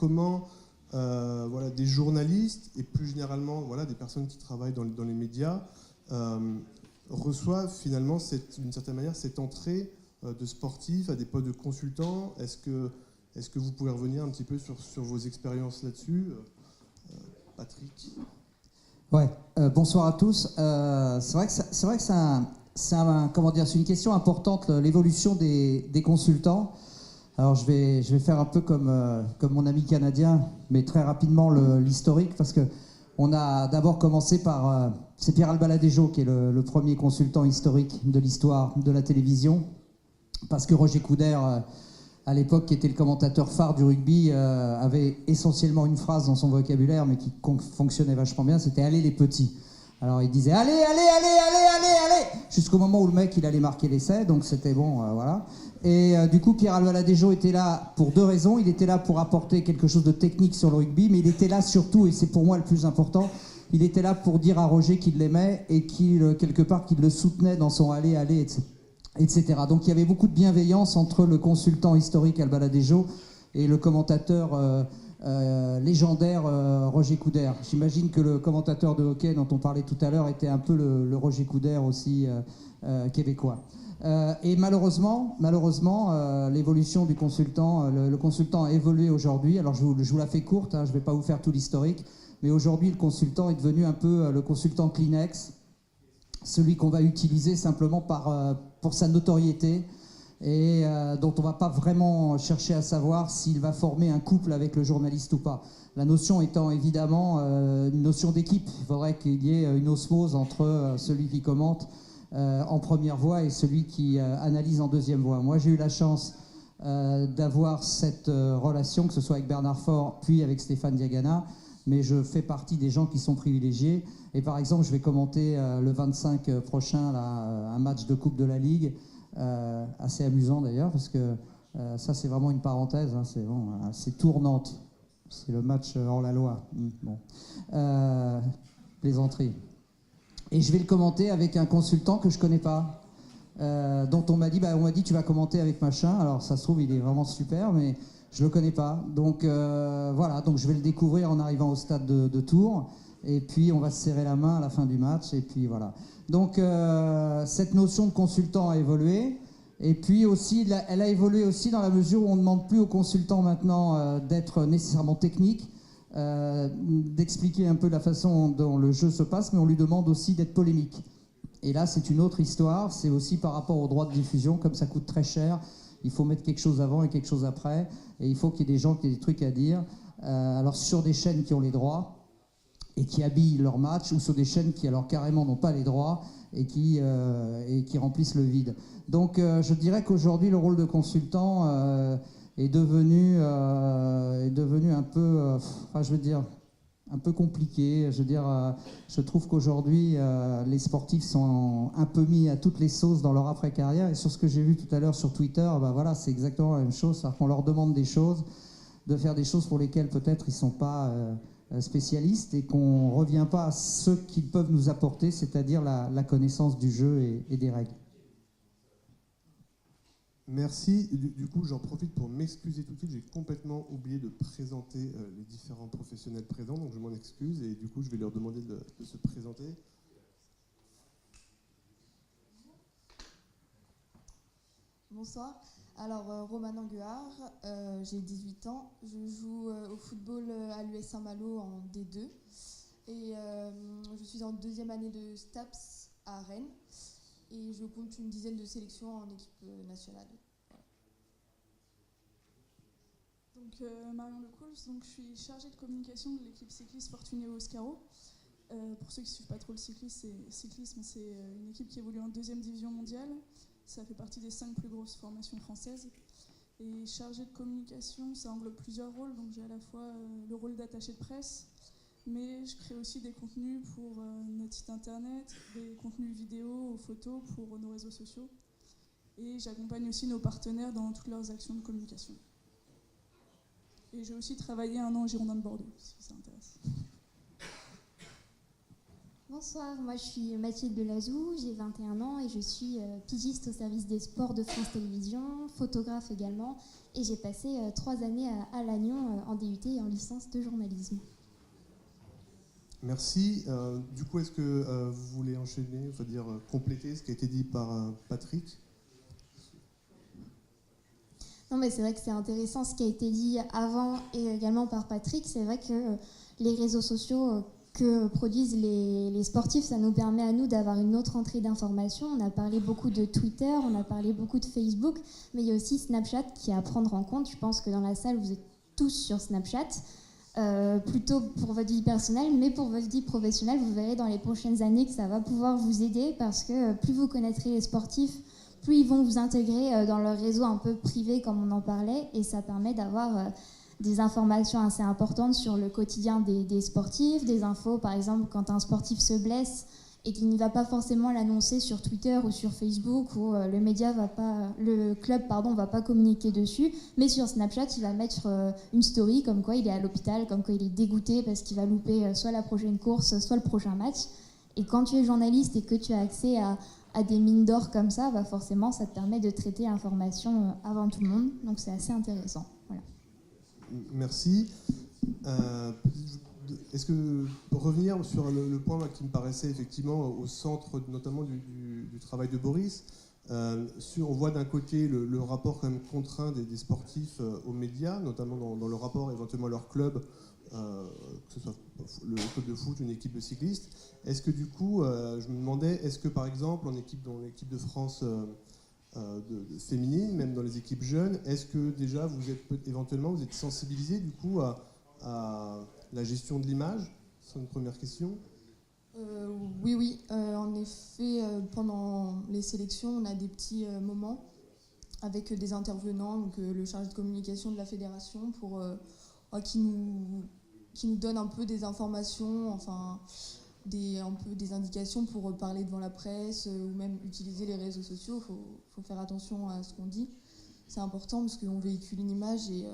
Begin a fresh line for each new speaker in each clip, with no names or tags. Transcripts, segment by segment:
comment voilà, des journalistes et plus généralement voilà, des personnes qui travaillent dans les médias reçoivent finalement d'une certaine manière cette entrée de sportifs à des postes de consultants. Est-ce que vous pouvez revenir un petit peu sur vos expériences là-dessus, Patrick?
Ouais, bonsoir à tous. C'est vrai que c'est une question importante, l'évolution des consultants. Alors je vais faire un peu comme mon ami canadien, mais très rapidement l'historique, parce que on a d'abord commencé par c'est Pierre Albaladejo qui est le premier consultant historique de l'histoire de la télévision, parce que Roger Coudert, à l'époque, qui était le commentateur phare du rugby, avait essentiellement une phrase dans son vocabulaire, mais qui fonctionnait vachement bien, c'était « Allez les petits ». Alors il disait « Allez, allez, allez, allez, allez, allez !» jusqu'au moment où le mec, il allait marquer l'essai, donc c'était bon, voilà. Et du coup, Pierre Albaladejo était là pour deux raisons. Il était là pour apporter quelque chose de technique sur le rugby, mais il était là surtout, et c'est pour moi le plus important, il était là pour dire à Roger qu'il l'aimait et quelque part qu'il le soutenait dans son « Allez, allez », etc. Donc il y avait beaucoup de bienveillance entre le consultant historique Albaladejo et le commentateur légendaire Roger Coudert. J'imagine que le commentateur de hockey dont on parlait tout à l'heure était un peu le Roger Coudert aussi québécois. Et malheureusement, l'évolution du consultant, le consultant a évolué aujourd'hui. Alors je vous la fais courte, hein, je ne vais pas vous faire tout l'historique, mais aujourd'hui le consultant est devenu un peu le consultant Kleenex, celui qu'on va utiliser simplement pour sa notoriété et dont on ne va pas vraiment chercher à savoir s'il va former un couple avec le journaliste ou pas. La notion étant évidemment une notion d'équipe. Il faudrait qu'il y ait une osmose entre celui qui commente en première voix et celui qui analyse en deuxième voix. Moi, j'ai eu la chance d'avoir cette relation, que ce soit avec Bernard Faure, puis avec Stéphane Diagana, mais je fais partie des gens qui sont privilégiés. Et par exemple, je vais commenter le 25 prochain un match de Coupe de la Ligue, assez amusant d'ailleurs, parce que ça c'est vraiment une parenthèse, hein, c'est Tours-Nantes, c'est le match hors-la-loi. Bon. Plaisanterie. Et je vais le commenter avec un consultant que je ne connais pas, dont on m'a dit tu vas commenter avec machin. Alors ça se trouve il est vraiment super, mais je ne le connais pas. Donc voilà, donc je vais le découvrir en arrivant au stade de Tours. Et puis on va se serrer la main à la fin du match. Et puis voilà. Donc cette notion de consultant a évolué. Et puis aussi, elle a évolué aussi dans la mesure où on ne demande plus aux consultants maintenant d'être nécessairement techniques, d'expliquer un peu la façon dont le jeu se passe, mais on lui demande aussi d'être polémique. Et là, c'est une autre histoire. C'est aussi par rapport aux droits de diffusion, comme ça coûte très cher. Il faut mettre quelque chose avant et quelque chose après. Et il faut qu'il y ait des gens qui aient des trucs à dire. Alors sur des chaînes qui ont les droits et qui habillent leur match, ou sur des chaînes qui alors carrément n'ont pas les droits et qui remplissent le vide. Donc je dirais qu'aujourd'hui, le rôle de consultant est devenu un peu, un peu compliqué. Je trouve qu'aujourd'hui, les sportifs sont un peu mis à toutes les sauces dans leur après-carrière. Et sur ce que j'ai vu tout à l'heure sur Twitter, voilà, c'est exactement la même chose. C'est-à-dire qu'on leur demande des choses, de faire des choses pour lesquelles peut-être ils ne sont pas spécialistes et qu'on ne revient pas à ce qu'ils peuvent nous apporter, c'est-à-dire la connaissance du jeu et des règles.
Merci. Du coup, j'en profite pour m'excuser tout de suite. J'ai complètement oublié de présenter les différents professionnels présents, donc je m'en excuse. Et du coup, je vais leur demander de se présenter.
Bonsoir. Alors, Romane Anguard, j'ai 18 ans. Je joue au football à l'US Saint-Malo en D2. Et je suis en deuxième année de STAPS à Rennes. Et je compte une dizaine de sélections en équipe nationale. Voilà.
Donc, Marion Lecouls, donc, je suis chargée de communication de l'équipe cycliste Fortunéo Oscaro. Pour ceux qui ne suivent pas trop le cyclisme, c'est une équipe qui évolue en deuxième division mondiale. Ça fait partie des 5 plus grosses formations françaises. Et chargée de communication, ça englobe plusieurs rôles. Donc j'ai à la fois le rôle d'attaché de presse, mais je crée aussi des contenus pour notre site internet, des contenus vidéo ou photos pour nos réseaux sociaux. Et j'accompagne aussi nos partenaires dans toutes leurs actions de communication. Et j'ai aussi travaillé 1 an au Girondin de Bordeaux, si ça intéresse.
Bonsoir, moi je suis Mathilde Delazou, j'ai 21 ans et je suis pigiste au service des sports de France Télévisions, photographe également, et j'ai passé 3 années à Lannion en DUT et en licence de journalisme.
Merci. Du coup, est-ce que vous voulez enchaîner, compléter ce qui a été dit par Patrick ?
Non, mais c'est vrai que c'est intéressant ce qui a été dit avant et également par Patrick. C'est vrai que les réseaux sociaux que produisent les sportifs, ça nous permet à nous d'avoir une autre entrée d'informations. On a parlé beaucoup de Twitter, on a parlé beaucoup de Facebook, mais il y a aussi Snapchat qui est à prendre en compte. Je pense que dans la salle, vous êtes tous sur Snapchat, plutôt pour votre vie personnelle, mais pour votre vie professionnelle, vous verrez dans les prochaines années que ça va pouvoir vous aider parce que plus vous connaîtrez les sportifs, plus ils vont vous intégrer dans leur réseau un peu privé, comme on en parlait, et ça permet d'avoir des informations assez importantes sur le quotidien des sportifs, des infos, par exemple, quand un sportif se blesse et qu'il ne va pas forcément l'annoncer sur Twitter ou sur Facebook, où le club va pas communiquer dessus, mais sur Snapchat, il va mettre une story comme quoi il est à l'hôpital, comme quoi il est dégoûté parce qu'il va louper soit la prochaine course, soit le prochain match. Et quand tu es journaliste et que tu as accès à des mines d'or comme ça, forcément, ça te permet de traiter l'information avant tout le monde. Donc, c'est assez intéressant. Voilà.
Merci. Est-ce que, pour revenir sur le point qui me paraissait effectivement au centre notamment du travail de Boris, on voit d'un côté le rapport quand même contraint des sportifs aux médias, notamment dans le rapport éventuellement à leur club, que ce soit le club de foot, une équipe de cyclistes. Est-ce que du coup, je me demandais, est-ce que par exemple dans l'équipe de France de féminine, même dans les équipes jeunes, est-ce que déjà vous êtes sensibilisés du coup à la gestion de l'image? C'est une première question.
Oui. En effet, pendant les sélections, on a des petits moments avec des intervenants, donc le chargé de communication de la fédération, qui nous donne un peu des informations, des indications pour parler devant la presse ou même utiliser les réseaux sociaux. Faut faire attention à ce qu'on dit. C'est important parce qu'on véhicule une image et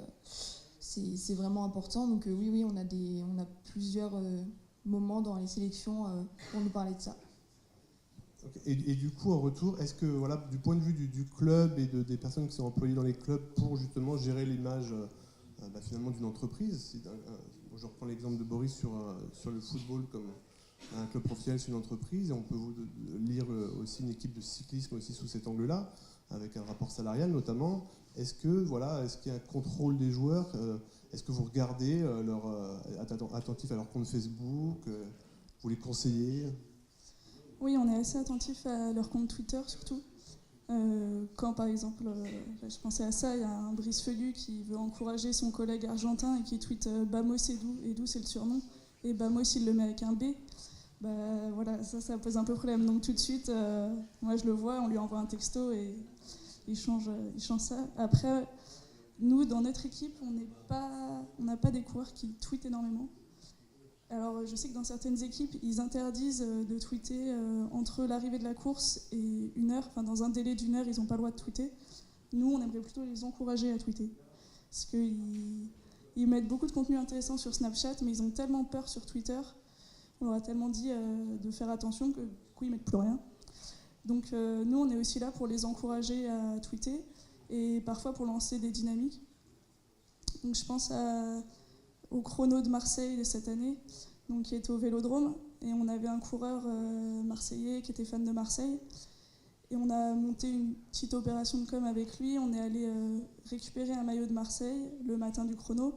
c'est vraiment important. Donc oui, on a plusieurs moments dans les sélections pour nous parler de ça.
Okay. Et du coup, en retour, est-ce que du point de vue du club et des personnes qui sont employées dans les clubs pour justement gérer l'image finalement d'une entreprise, je reprends l'exemple de Boris sur le football comme un club professionnel, c'est une entreprise, et on peut lire aussi une équipe de cyclisme aussi sous cet angle-là, avec un rapport salarial notamment. Est-ce qu'il y a un contrôle des joueurs? Est-ce que vous regardez attentif à leur compte Facebook? Vous les conseillez?
Oui, on est assez attentif à leur compte Twitter surtout. Quand par exemple, je pensais à ça, il y a un Brice Feuillu qui veut encourager son collègue argentin et qui tweet Bamos Edu, Edu c'est le surnom, et Bamos il le met avec un B. Ça pose un peu problème. Donc tout de suite, moi je le vois, on lui envoie un texto et il change ça. Après, nous dans notre équipe, on n'a pas des coureurs qui tweetent énormément. Alors je sais que dans certaines équipes, ils interdisent de tweeter entre l'arrivée de la course et 1 heure, dans un délai d'1 heure, ils n'ont pas le droit de tweeter. Nous, on aimerait plutôt les encourager à tweeter. Parce qu'ils mettent beaucoup de contenu intéressant sur Snapchat, mais ils ont tellement peur sur Twitter, on leur a tellement dit de faire attention que du coup, ils ne mettent plus rien. Donc nous, on est aussi là pour les encourager à tweeter et parfois pour lancer des dynamiques. Donc je pense au chrono de Marseille de cette année, donc qui était au Vélodrome, et on avait un coureur marseillais qui était fan de Marseille, et on a monté une petite opération de com avec lui. On est allé récupérer un maillot de Marseille le matin du chrono.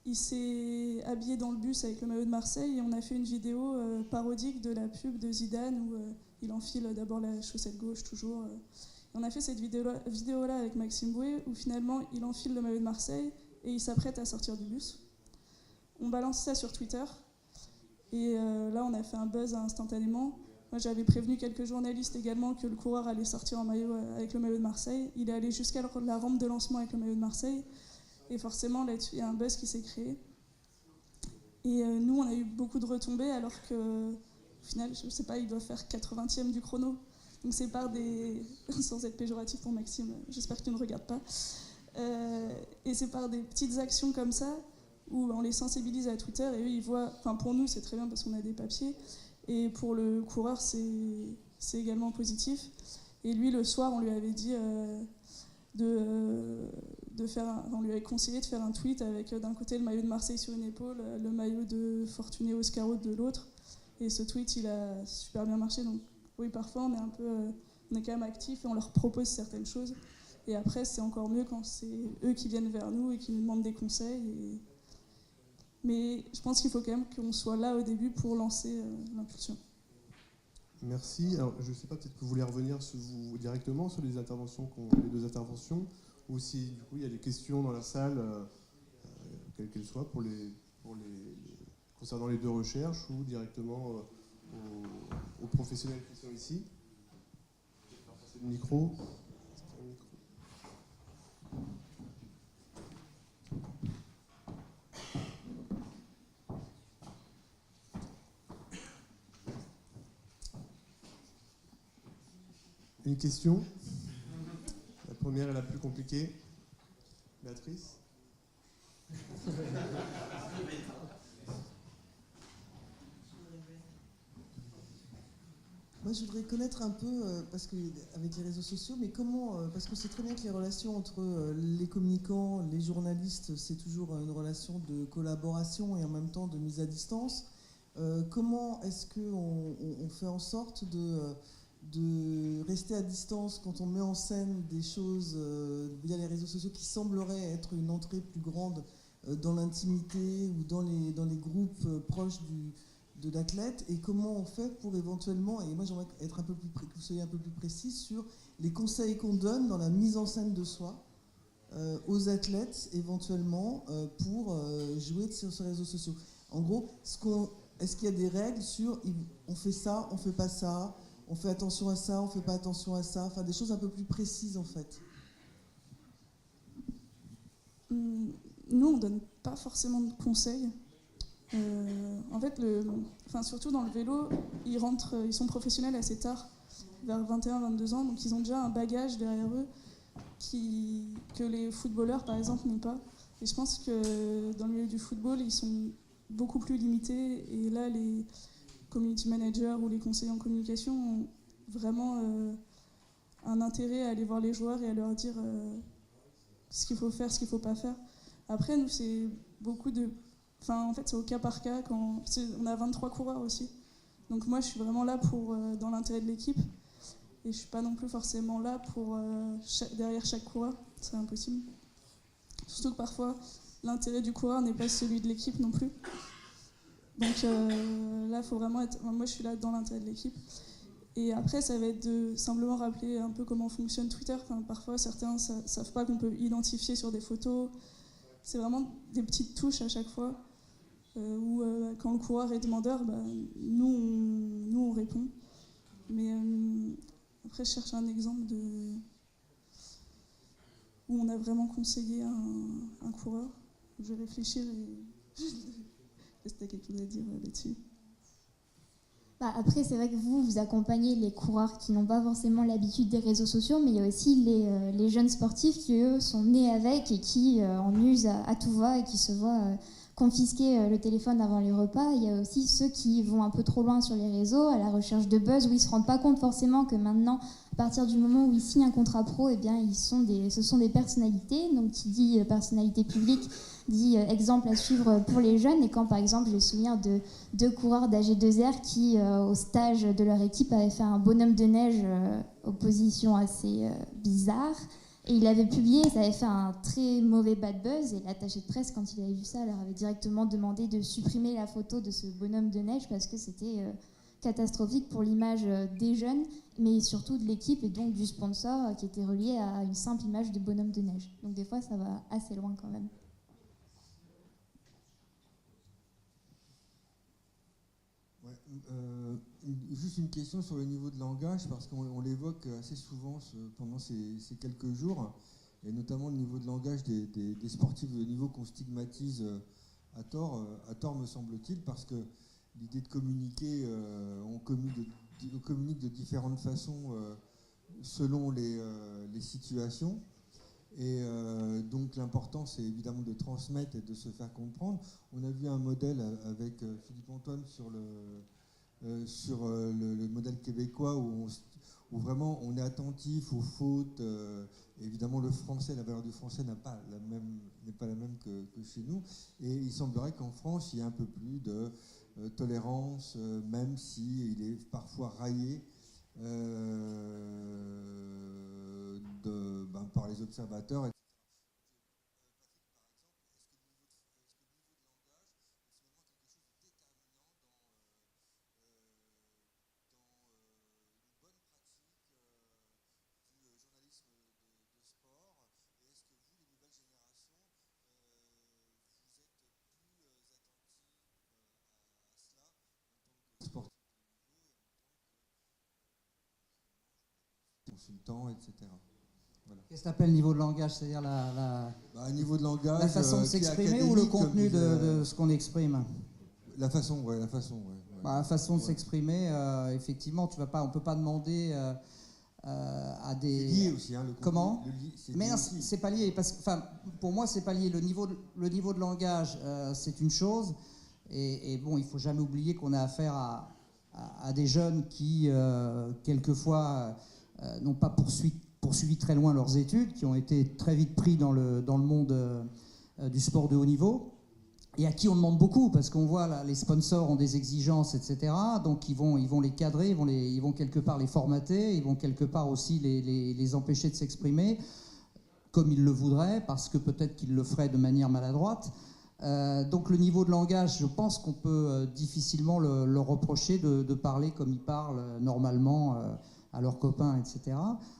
Il s'est habillé dans le bus avec le maillot de Marseille et on a fait une vidéo parodique de la pub de Zidane où il enfile d'abord la chaussette gauche toujours. On a fait cette vidéo-là avec Maxime Bouet où finalement il enfile le maillot de Marseille et il s'apprête à sortir du bus. On balance ça sur Twitter et là on a fait un buzz instantanément. Moi j'avais prévenu quelques journalistes également que le coureur allait sortir en maillot avec le maillot de Marseille. Il est allé jusqu'à la rampe de lancement avec le maillot de Marseille et forcément là-dessus il y a un buzz qui s'est créé. Et nous on a eu beaucoup de retombées alors que au final je sais pas, il doit faire 80e du chrono. Donc c'est par des, sans être péjoratif pour Maxime, j'espère que tu ne regardes pas, et c'est par des petites actions comme ça où on les sensibilise à Twitter et eux ils voient, pour nous c'est très bien parce qu'on a des papiers, Et pour le coureur, c'est également positif. Et lui, le soir, on lui avait dit on lui avait conseillé de faire un tweet avec d'un côté le maillot de Marseille sur une épaule, le maillot de Fortuné Oscaro de l'autre. Et ce tweet, il a super bien marché. Donc oui, parfois on est quand même actif et on leur propose certaines choses. Et après, c'est encore mieux quand c'est eux qui viennent vers nous et qui nous demandent des conseils. Mais je pense qu'il faut quand même qu'on soit là au début pour lancer l'impulsion.
Merci. Alors, je ne sais pas, peut-être que vous voulez revenir directement sur les deux interventions, ou si du coup il y a des questions dans la salle, quelles qu'elles soient, concernant les deux recherches, ou directement aux professionnels qui sont ici. Je vais faire passer le micro. Une question. La première est la plus compliquée. Béatrice.
Moi, je voudrais connaître un peu, parce que avec les réseaux sociaux, mais comment, parce qu'on sait très bien que les relations entre les communicants, les journalistes, c'est toujours une relation de collaboration et en même temps de mise à distance. Comment est-ce qu'on fait en sorte de rester à distance quand on met en scène des choses via les réseaux sociaux qui sembleraient être une entrée plus grande dans l'intimité ou dans les groupes proches de l'athlète, et comment on fait pour éventuellement, et moi j'aimerais être que vous soyez un peu plus précis sur les conseils qu'on donne dans la mise en scène de soi aux athlètes éventuellement pour jouer sur ces réseaux sociaux. En gros, est-ce qu'il y a des règles sur on fait ça, on fait pas ça, on fait attention à ça, on fait pas attention à ça, enfin des choses un peu plus précises en fait?
Nous, on donne pas forcément de conseils. En fait, surtout dans le vélo, ils sont professionnels assez tard, vers 21-22 ans, donc ils ont déjà un bagage derrière eux que les footballeurs, par exemple, n'ont pas. Et je pense que dans le milieu du football, ils sont beaucoup plus limités. Et là, les community managers ou les conseillers en communication ont vraiment un intérêt à aller voir les joueurs et à leur dire ce qu'il faut faire, ce qu'il ne faut pas faire. Après, nous, c'est beaucoup de... en fait, c'est au cas par cas. On a 23 coureurs aussi. Donc moi, je suis vraiment là dans l'intérêt de l'équipe. Et je ne suis pas non plus forcément là derrière chaque coureur. C'est impossible. Surtout que parfois, l'intérêt du coureur n'est pas celui de l'équipe non plus. Donc là, il faut vraiment être... Moi, je suis là dans l'intérêt de l'équipe. Et après, ça va être de simplement rappeler un peu comment fonctionne Twitter. Parfois, certains ne savent pas qu'on peut identifier sur des photos. C'est vraiment des petites touches à chaque fois. Où quand le coureur est demandeur, nous on répond. Mais après, je cherche un exemple où on a vraiment conseillé un coureur. Je vais réfléchir et est-ce que tu as quelque chose à dire là-dessus?
Après, c'est vrai que vous accompagnez les coureurs qui n'ont pas forcément l'habitude des réseaux sociaux, mais il y a aussi les jeunes sportifs qui, eux, sont nés avec et qui en usent à tout va et qui se voient confisquer le téléphone avant les repas. Il y a aussi ceux qui vont un peu trop loin sur les réseaux, à la recherche de buzz, où ils ne se rendent pas compte forcément que maintenant, à partir du moment où ils signent un contrat pro, eh bien, ce sont des personnalités. Donc, qui dit personnalité publique, dit exemple à suivre pour les jeunes. Et quand, par exemple, je me souviens de deux coureurs d'AG2R qui, au stage de leur équipe, avaient fait un bonhomme de neige aux positions assez bizarres. Et il avait publié, ça avait fait un très mauvais bad buzz. Et l'attaché de presse, quand il avait vu ça, leur avait directement demandé de supprimer la photo de ce bonhomme de neige parce que c'était catastrophique pour l'image des jeunes, mais surtout de l'équipe et donc du sponsor qui était relié à une simple image de bonhomme de neige. Donc des fois, ça va assez loin quand même.
Juste une question sur le niveau de langage, parce qu'on l'évoque assez souvent pendant ces quelques jours, et notamment le niveau de langage des sportifs de haut niveau qu'on stigmatise à tort me semble-t-il, parce que l'idée de communiquer, on communique de différentes façons selon les situations. Et donc l'important, c'est évidemment de transmettre et de se faire comprendre. On a vu un modèle avec Philippe Antoine sur sur le modèle québécois où vraiment on est attentif aux fautes. Évidemment, le français, la valeur du français n'est pas la même que chez nous. Et il semblerait qu'en France, il y ait un peu plus de tolérance, même s'il est parfois raillé par les observateurs. Consultant, etc. Voilà.
Qu'est-ce que tu appelles niveau de langage? C'est-à-dire
niveau de langage,
la façon de s'exprimer ou le contenu de ce qu'on exprime?
La façon, ouais.
La façon de s'exprimer, effectivement, on ne peut pas demander à des...
C'est lié aussi, hein, le contenu.
Comment? Mais non,
aussi.
c'est pas lié, parce que pour moi, c'est pas lié. Le niveau de langage, c'est une chose, et bon, il ne faut jamais oublier qu'on a affaire à des jeunes qui, quelquefois, n'ont pas poursuivi très loin leurs études, qui ont été très vite pris dans le monde du sport de haut niveau, et à qui on demande beaucoup, parce qu'on voit là, les sponsors ont des exigences, etc. Donc ils vont les cadrer, ils vont quelque part les formater, ils vont quelque part aussi les empêcher de s'exprimer comme ils le voudraient, parce que peut-être qu'ils le feraient de manière maladroite. Donc le niveau de langage, je pense qu'on peut difficilement leur reprocher de parler comme ils parlent normalement à leurs copains, etc.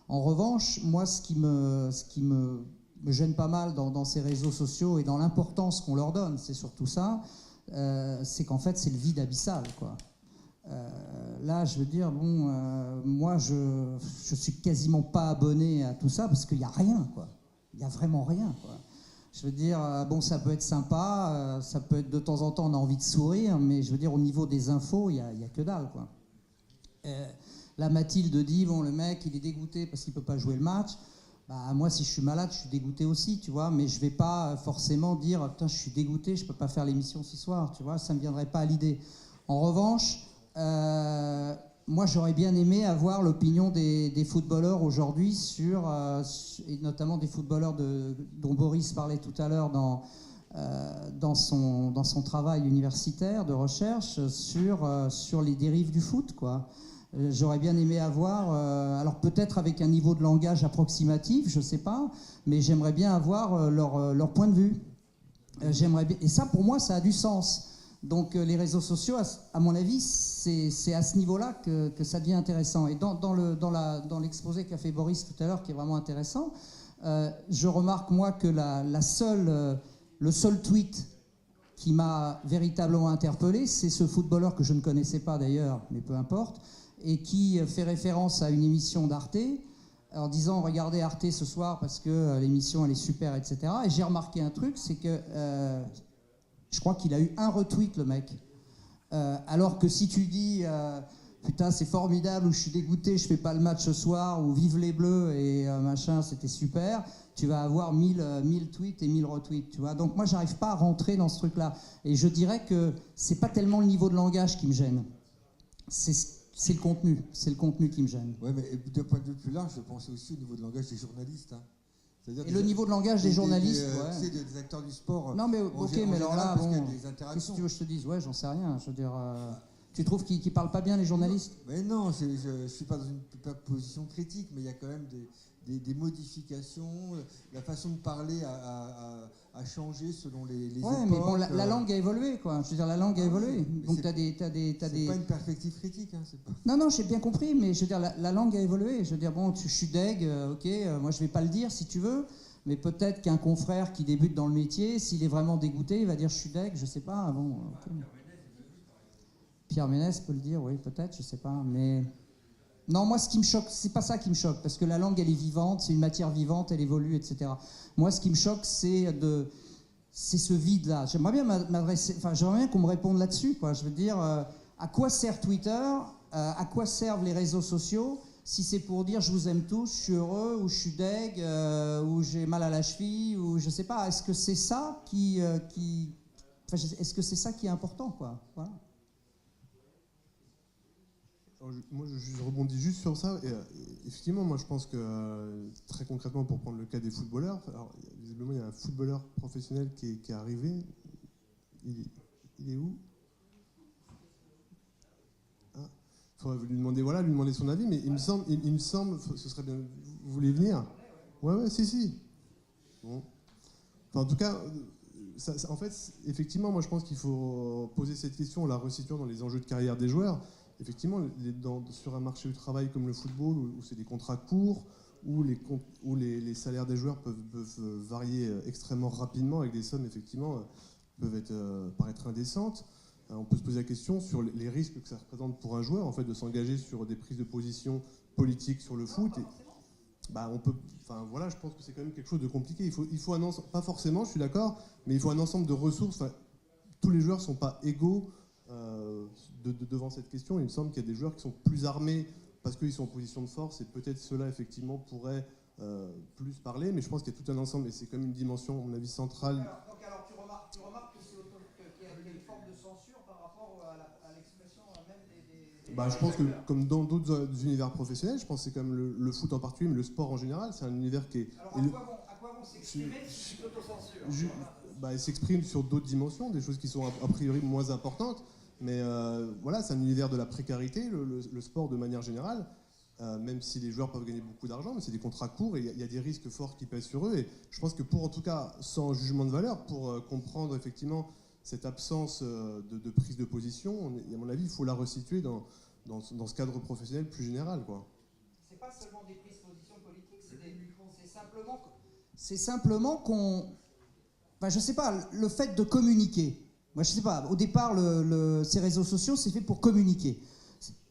En revanche, moi, ce qui me gêne pas mal dans ces réseaux sociaux et dans l'importance qu'on leur donne, c'est surtout ça, c'est qu'en fait, c'est le vide abyssal, quoi. Là, je veux dire, moi, je suis quasiment pas abonné à tout ça parce qu'il n'y a rien, quoi. Il n'y a vraiment rien, quoi. Je veux dire, ça peut être sympa, ça peut être de temps en temps, on a envie de sourire, mais je veux dire, au niveau des infos, il y a que dalle, quoi. Là, Mathilde dit, le mec, il est dégoûté parce qu'il ne peut pas jouer le match. Moi, si je suis malade, je suis dégoûté aussi, tu vois, mais je ne vais pas forcément dire, putain, je suis dégoûté, je ne peux pas faire l'émission ce soir, tu vois, ça ne me viendrait pas à l'idée. En revanche, moi, j'aurais bien aimé avoir l'opinion des footballeurs aujourd'hui et notamment des footballeurs dont Boris parlait tout à l'heure dans son travail universitaire de recherche sur les dérives du foot, quoi. J'aurais bien aimé avoir, alors peut-être avec un niveau de langage approximatif, je ne sais pas, mais j'aimerais bien avoir leur point de vue. Et ça, pour moi, ça a du sens. Donc les réseaux sociaux, à mon avis, c'est à ce niveau-là que ça devient intéressant. Et dans l'exposé qu'a fait Boris tout à l'heure, qui est vraiment intéressant, je remarque, moi, que le seul tweet qui m'a véritablement interpellé, c'est ce footballeur que je ne connaissais pas d'ailleurs, mais peu importe, et qui fait référence à une émission d'Arte, en disant « Regardez Arte ce soir parce que l'émission elle est super, etc. » Et j'ai remarqué un truc, c'est que je crois qu'il a eu un retweet, le mec. Alors que si tu dis « Putain, c'est formidable » ou « Je suis dégoûté, je fais pas le match ce soir » ou « Vive les Bleus » et machin, c'était super, tu vas avoir 1000 tweets et 1000 retweets, tu vois. Donc moi, j'arrive pas à rentrer dans ce truc-là. Et je dirais que c'est pas tellement le niveau de langage qui me gêne. C'est le contenu qui me gêne.
Oui, mais d'un point de vue plus large, je pensais aussi au niveau de langage des journalistes. Hein.
Et le niveau de langage des journalistes,
des acteurs du sport.
Non, mais ok, mais alors là, qu'est-ce que tu veux que je te dise? Ouais, j'en sais rien. Je veux dire, tu trouves qu'ils parlent pas bien, les journalistes?
Mais non, je suis pas dans une position critique, mais il y a quand même des modifications. La façon de parler a changé selon les époques.
Mais bon, la langue a évolué, quoi. Je veux dire, la langue a évolué. Donc
c'est pas une perspective critique, hein. C'est pas...
Non, j'ai bien compris, mais je veux dire, la langue a évolué. Je veux dire, je suis deg, ok, moi je vais pas le dire si tu veux, mais peut-être qu'un confrère qui débute dans le métier, s'il est vraiment dégoûté, il va dire je suis deg, je sais pas. Bon, okay. Pierre Ménès peut le dire, oui, peut-être, je sais pas, mais... Non, moi, ce qui me choque, c'est pas ça qui me choque, parce que la langue, elle est vivante, c'est une matière vivante, elle évolue, etc. Moi, ce qui me choque, c'est ce vide-là. J'aimerais bien qu'on me réponde là-dessus, quoi. Je veux dire, à quoi sert Twitter, à quoi servent les réseaux sociaux, si c'est pour dire je vous aime tous, je suis heureux, ou je suis deg, ou j'ai mal à la cheville, ou je sais pas. Est-ce que c'est ça est-ce que c'est ça qui est important, quoi? Voilà.
je rebondis juste sur ça. Et, effectivement, moi, je pense que, très concrètement, pour prendre le cas des footballeurs, alors, visiblement, il y a un footballeur professionnel qui est arrivé. Il est où? Il faudrait lui demander son avis, mais il me semble, ce serait bien. Vous voulez venir? Ouais, si. Bon. Enfin, en tout cas, en fait, effectivement, moi je pense qu'il faut poser cette question en la resituant dans les enjeux de carrière des joueurs. Effectivement, sur un marché du travail comme le football, où c'est des contrats courts, où les salaires des joueurs peuvent varier extrêmement rapidement, avec des sommes, effectivement, peuvent paraître indécentes. On peut se poser la question sur les risques que ça représente pour un joueur, en fait, de s'engager sur des prises de position politiques sur le foot. Je pense que c'est quand même quelque chose de compliqué. Il faut un ensemble, pas forcément, je suis d'accord, mais il faut un ensemble de ressources. Tous les joueurs ne sont pas égaux devant cette question. Il me semble qu'il y a des joueurs qui sont plus armés parce qu'ils sont en position de force, et peut-être cela, effectivement, pourrait plus parler, mais je pense qu'il y a tout un ensemble, et c'est comme une dimension, à mon avis, centrale.
Alors tu remarques qu'il y a une forme de censure par rapport à l'expression même des...
Je pense que, comme dans d'autres univers professionnels, je pense que c'est comme le foot en particulier, mais le sport en général, c'est un univers qui est...
Alors à quoi vont s'exprimer si tu t'autocensures?
Il s'exprime sur d'autres dimensions, des choses qui sont a priori moins importantes, mais c'est un univers de la précarité, le sport de manière générale, même si les joueurs peuvent gagner beaucoup d'argent, mais c'est des contrats courts et il y a des risques forts qui pèsent sur eux, et je pense que en tout cas, sans jugement de valeur, pour comprendre effectivement cette absence de prise de position, à mon avis, il faut la resituer dans ce cadre professionnel plus général, quoi.
C'est pas seulement des prises de position politiques,
c'est simplement qu'on... je sais pas, le fait de communiquer. Moi, je sais pas, au départ, ces réseaux sociaux, c'est fait pour communiquer.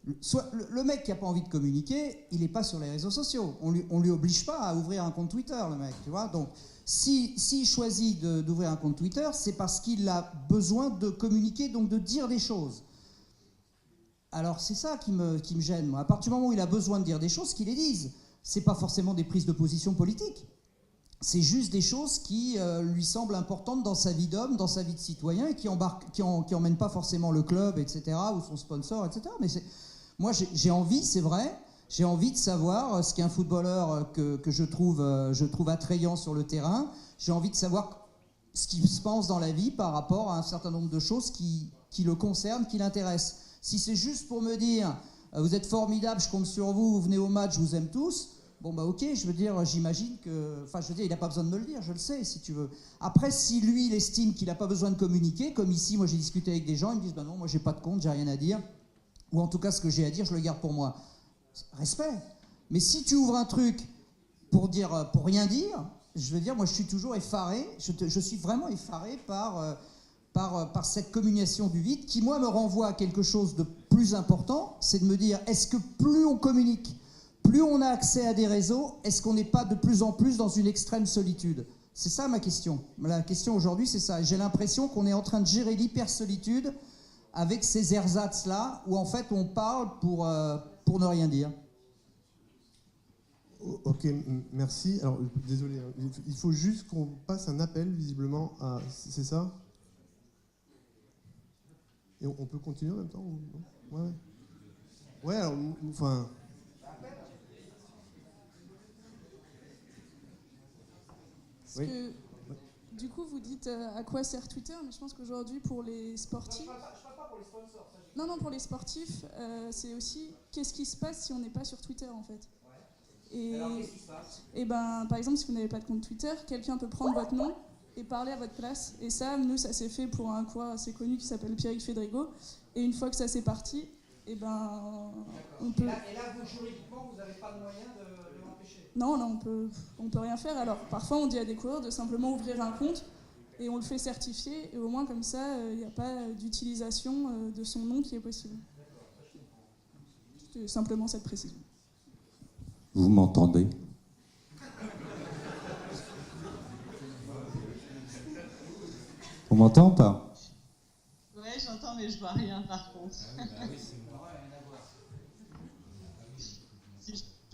Le mec qui n'a pas envie de communiquer, il n'est pas sur les réseaux sociaux. On lui oblige pas à ouvrir un compte Twitter, le mec, tu vois. Donc, s'il choisit d'ouvrir un compte Twitter, c'est parce qu'il a besoin de communiquer, donc de dire des choses. Alors, c'est ça qui me gêne, moi. À partir du moment où il a besoin de dire des choses, qu'il les dise. C'est pas forcément des prises de position politiques. C'est juste des choses qui lui semblent importantes dans sa vie d'homme, dans sa vie de citoyen, et qui emmènent pas forcément le club, etc., ou son sponsor, etc. Mais moi, j'ai envie, c'est vrai, j'ai envie de savoir ce qu'est un footballeur que je trouve attrayant sur le terrain. J'ai envie de savoir ce qu'il se pense dans la vie par rapport à un certain nombre de choses qui le concernent, qui l'intéressent. Si c'est juste pour me dire vous êtes formidable, je compte sur vous, vous venez au match, je vous aime tous. Bon ok, je veux dire, j'imagine que... il n'a pas besoin de me le dire, je le sais, si tu veux. Après, si lui, il estime qu'il n'a pas besoin de communiquer, comme ici, moi j'ai discuté avec des gens, ils me disent, non, moi j'ai pas de compte, j'ai rien à dire, ou en tout cas, ce que j'ai à dire, je le garde pour moi. Respect. Mais si tu ouvres un truc pour rien dire, je veux dire, moi je suis toujours effaré, je suis vraiment effaré par cette communication du vide, qui, moi, me renvoie à quelque chose de plus important, c'est de me dire, est-ce que plus on communique, plus on a accès à des réseaux, est-ce qu'on n'est pas de plus en plus dans une extrême solitude? C'est ça ma question. La question aujourd'hui, c'est ça. J'ai l'impression qu'on est en train de gérer l'hyper-solitude avec ces ersatz-là, où en fait on parle pour ne rien dire.
Ok, merci. Alors, désolé, il faut juste qu'on passe un appel, visiblement, à... C'est ça? Et on peut continuer en même temps ou non? Ouais, alors, enfin...
Parce que, du coup, vous dites à quoi sert Twitter, mais je pense qu'aujourd'hui, pour les sportifs...
Je parle pas pour les sponsors.
Non, pour les sportifs, c'est aussi qu'est-ce qui se passe si on n'est pas sur Twitter, en fait. Et,
alors, qu'est-ce qui se passe?
Et par exemple, si vous n'avez pas de compte Twitter, quelqu'un peut prendre votre nom et parler à votre place. Et ça, nous, ça s'est fait pour un coureur assez connu qui s'appelle Pierrick Fédrigo. Et une fois que ça s'est parti, on peut...
Et là, vous, juridiquement, vous n'avez pas de moyen de l'empêcher?
Non, on peut rien faire. Alors, parfois, on dit à des coureurs de simplement ouvrir un compte et on le fait certifier. Et au moins, comme ça, il n'y a pas d'utilisation de son nom qui est possible. C'était simplement cette précision.
Vous m'entendez? On m'entend ou pas?
Ouais, j'entends, mais je vois rien par contre.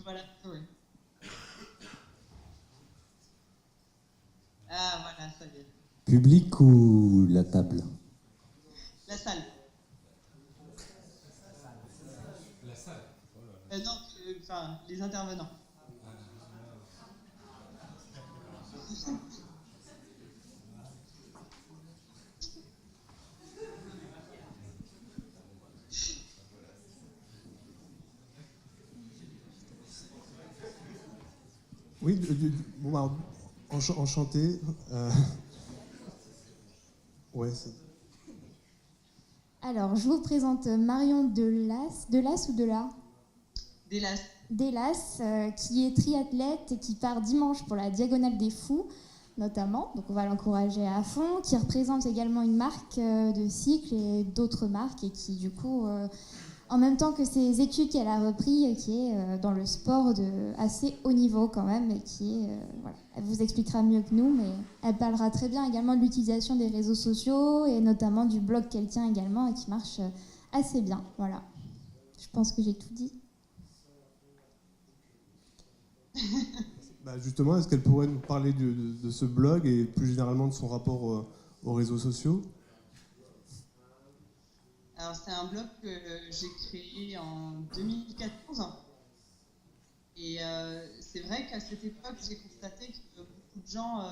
Voilà, ouais. Ah, voilà, ça y est.
Public ou la table?
La salle.
La salle.
Non, enfin, les intervenants.
Oui, bon, bah, enchanté. Ouais,
Alors, je vous présente Marion Delas ou Delas
Delas.
Delas, qui est triathlète et qui part dimanche pour la Diagonale des Fous, notamment. Donc, on va l'encourager à fond. Qui représente également une marque de cycle et d'autres marques et qui, du coup, en même temps que ses études qu'elle a repris, qui est dans le sport de assez haut niveau quand même, et qui est, voilà, elle vous expliquera mieux que nous, mais elle parlera très bien également de l'utilisation des réseaux sociaux et notamment du blog qu'elle tient également et qui marche assez bien. Voilà. Je pense que j'ai tout dit.
Bah justement, est-ce qu'elle pourrait nous parler de ce blog et plus généralement de son rapport aux réseaux sociaux?
Alors, c'est un blog que j'ai créé en 2014. Et c'est vrai qu'à cette époque, j'ai constaté que beaucoup de gens